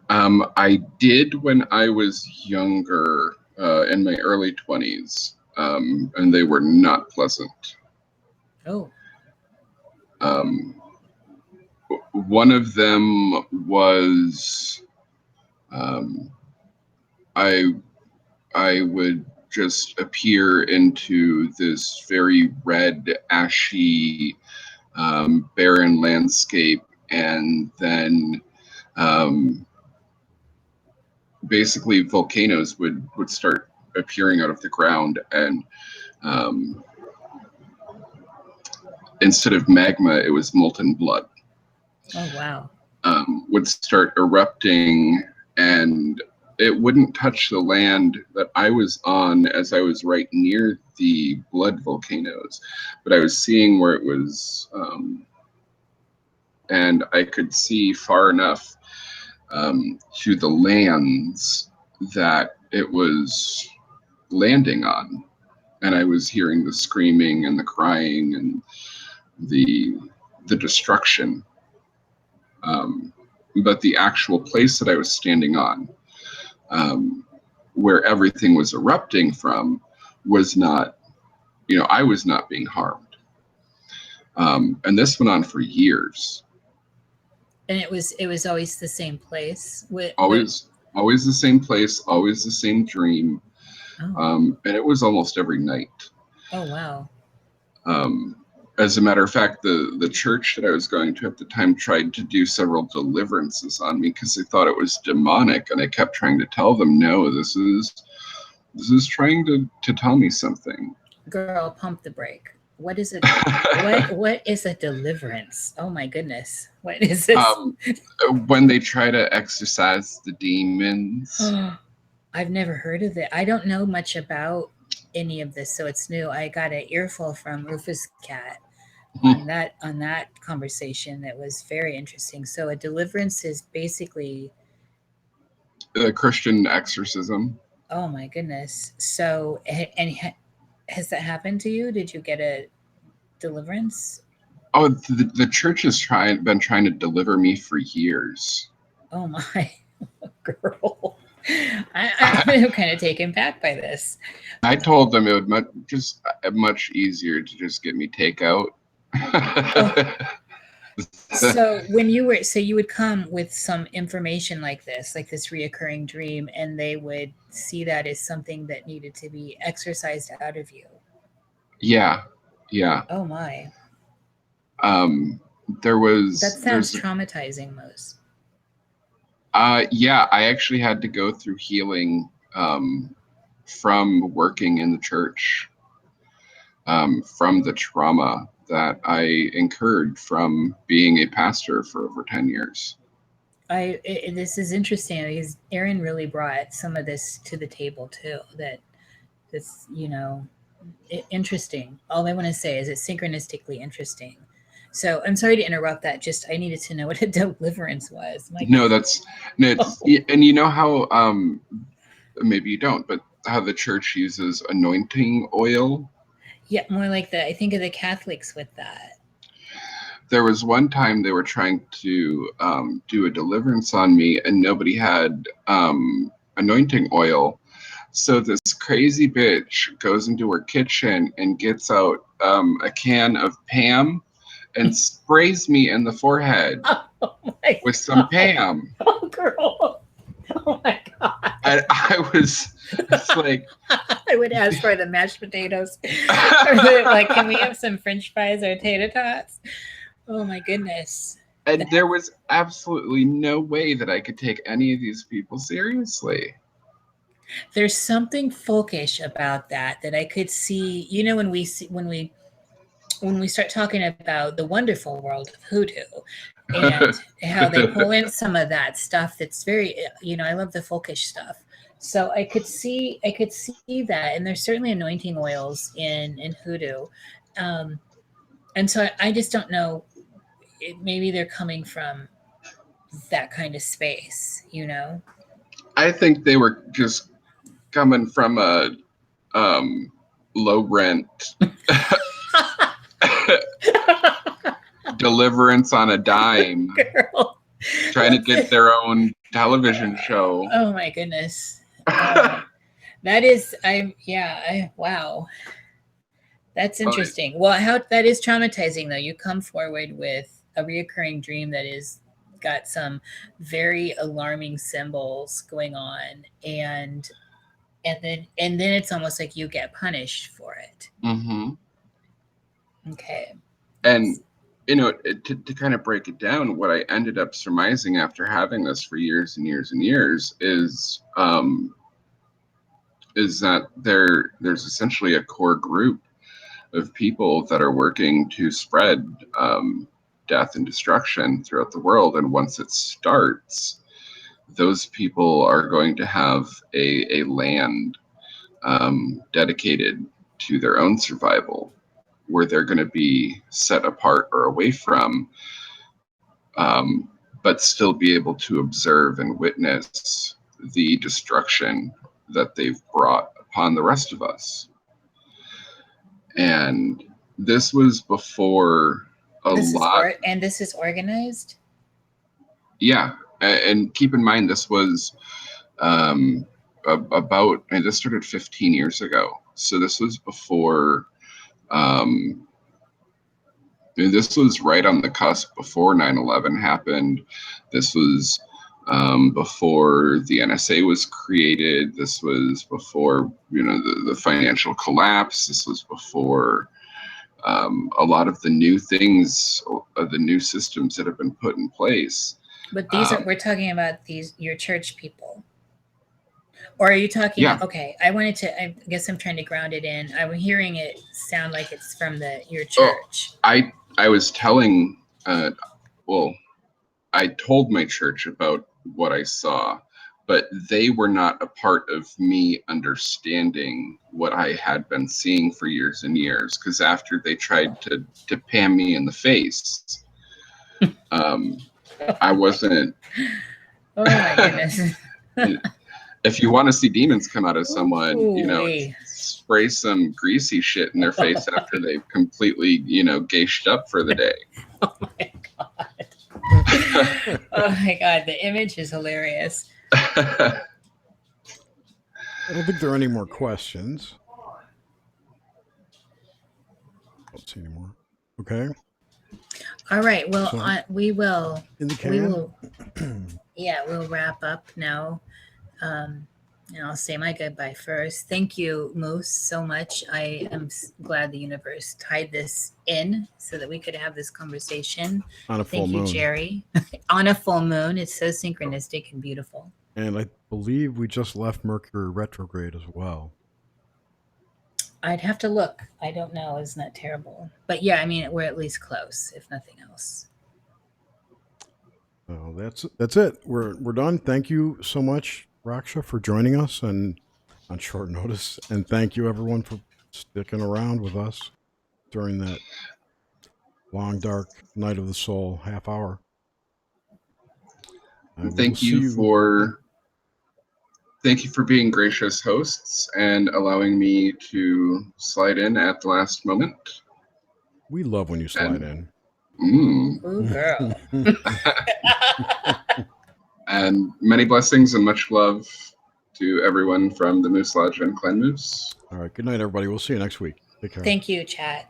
I did when I was younger, in my early 20s, and they were not pleasant. Oh. One of them was I would just appear into this very red, ashy, barren landscape, and then basically volcanoes would start appearing out of the ground, and instead of magma, it was molten blood. Oh, wow. Would start erupting, and it wouldn't touch the land that I was on, as I was right near the blood volcanoes, but I was seeing where it was, and I could see far enough to the lands that it was landing on, and I was hearing the screaming and the crying and the destruction. But the actual place that I was standing on, where everything was erupting from, was not, I was not being harmed. And this went on for years. And it was always the same place? Always the same place, always the same dream. And it was almost every night. Oh, wow. As a matter of fact, the church that I was going to at the time tried to do several deliverances on me because they thought it was demonic, and I kept trying to tell them, no, this is trying to tell me something. Girl, pump the brake. What is it? What is a deliverance? Oh my goodness. What is this? When they try to exorcise the demons. I've never heard of it. I don't know much about any of this, so it's new. I got an earful from Rufus Cat on that conversation that was very interesting. So a deliverance is basically a Christian exorcism. Oh my goodness. So, and has that happened to you? Did you get a deliverance? Oh, the church has been trying to deliver me for years. Oh my girl. I'm kind of taken back by this. I told them it would just much easier to just get me takeout. So when you would come with some information like this reoccurring dream, and they would see that as something that needed to be exorcised out of you. Yeah. Oh my. That sounds traumatizing, Moose. Yeah, I actually had to go through healing from working in the church, from the trauma that I incurred from being a pastor for over 10 years. This is interesting because Aaron really brought some of this to the table too. That's interesting. All I want to say is it's synchronistically interesting So I'm sorry to interrupt that. Just I needed to know what a deliverance was. No, it's and you know how maybe you don't, but how the church uses anointing oil. Yeah, more like I think of the Catholics with that. There was one time they were trying to do a deliverance on me, and nobody had anointing oil. So this crazy bitch goes into her kitchen and gets out a can of Pam and sprays me in the forehead with some Pam. Oh, girl. Oh, my God. And it's like... I would ask for the mashed potatoes. Like, can we have some French fries or tater tots? Oh, my goodness. And there was absolutely no way that I could take any of these people seriously. There's something folkish about that I could see. You know, when we start talking about the wonderful world of hoodoo and how they pull in some of that stuff that's very, I love the folkish stuff. So I could see that, and there's certainly anointing oils in hoodoo, and so I just don't know. Maybe they're coming from that kind of space, I think they were just coming from a low rent deliverance on a dime. Girl. Trying to get their own television show. Oh my goodness. That is, wow. That's interesting. Well, that is traumatizing though. You come forward with a reoccurring dream that is got some very alarming symbols going on, and then it's almost like you get punished for it. Mm-hmm. Okay. And to kind of break it down, what I ended up surmising after having this for years and years and years is that there's essentially a core group of people that are working to spread death and destruction throughout the world. And once it starts, those people are going to have a land dedicated to their own survival, where they're going to be set apart or away from, but still be able to observe and witness the destruction that they've brought upon the rest of us. And this was before and this is organized? Yeah. And keep in mind, this was this started 15 years ago. So this was before, this was right on the cusp before 9/11 happened. This was before the NSA was created. This was before, the financial collapse. This was before a lot of the new things, the new systems that have been put in place. But we're talking about your church people. Or are you talking? Yeah. Okay, I guess I'm trying to ground it in. I'm hearing it sound like it's from your church. I was telling, I told my church about what I saw, but they were not a part of me understanding what I had been seeing for years and years. Because after they tried to pam me in the face, I wasn't. Oh my goodness. If you want to see demons come out of someone, spray some greasy shit in their face after they've completely, gauged up for the day. Oh my God. Oh my God. The image is hilarious. I don't think there are any more questions. I don't see any more. Okay. All right. Well, So, we will. In the can. We'll wrap up now. And I'll say my goodbye first. Thank you, Moose, so much. I am glad the universe tied this in so that we could have this conversation. On a full moon. Thank you, Jerry. On a full moon. It's so synchronistic and beautiful. And I believe we just left Mercury retrograde as well. I'd have to look. I don't know. Isn't that terrible? But yeah, I mean, we're at least close, if nothing else. So that's it. We're done. Thank you so much, Raksha, for joining us and on short notice. And thank you everyone for sticking around with us during that long, dark night of the soul half hour. Thank you for being gracious hosts and allowing me to slide in at the last moment. We love when you slide in. Ooh, girl. And many blessings and much love to everyone from the Moose Lodge and Clan Moose. All right. Good night, everybody. We'll see you next week. Take care. Thank you, chat.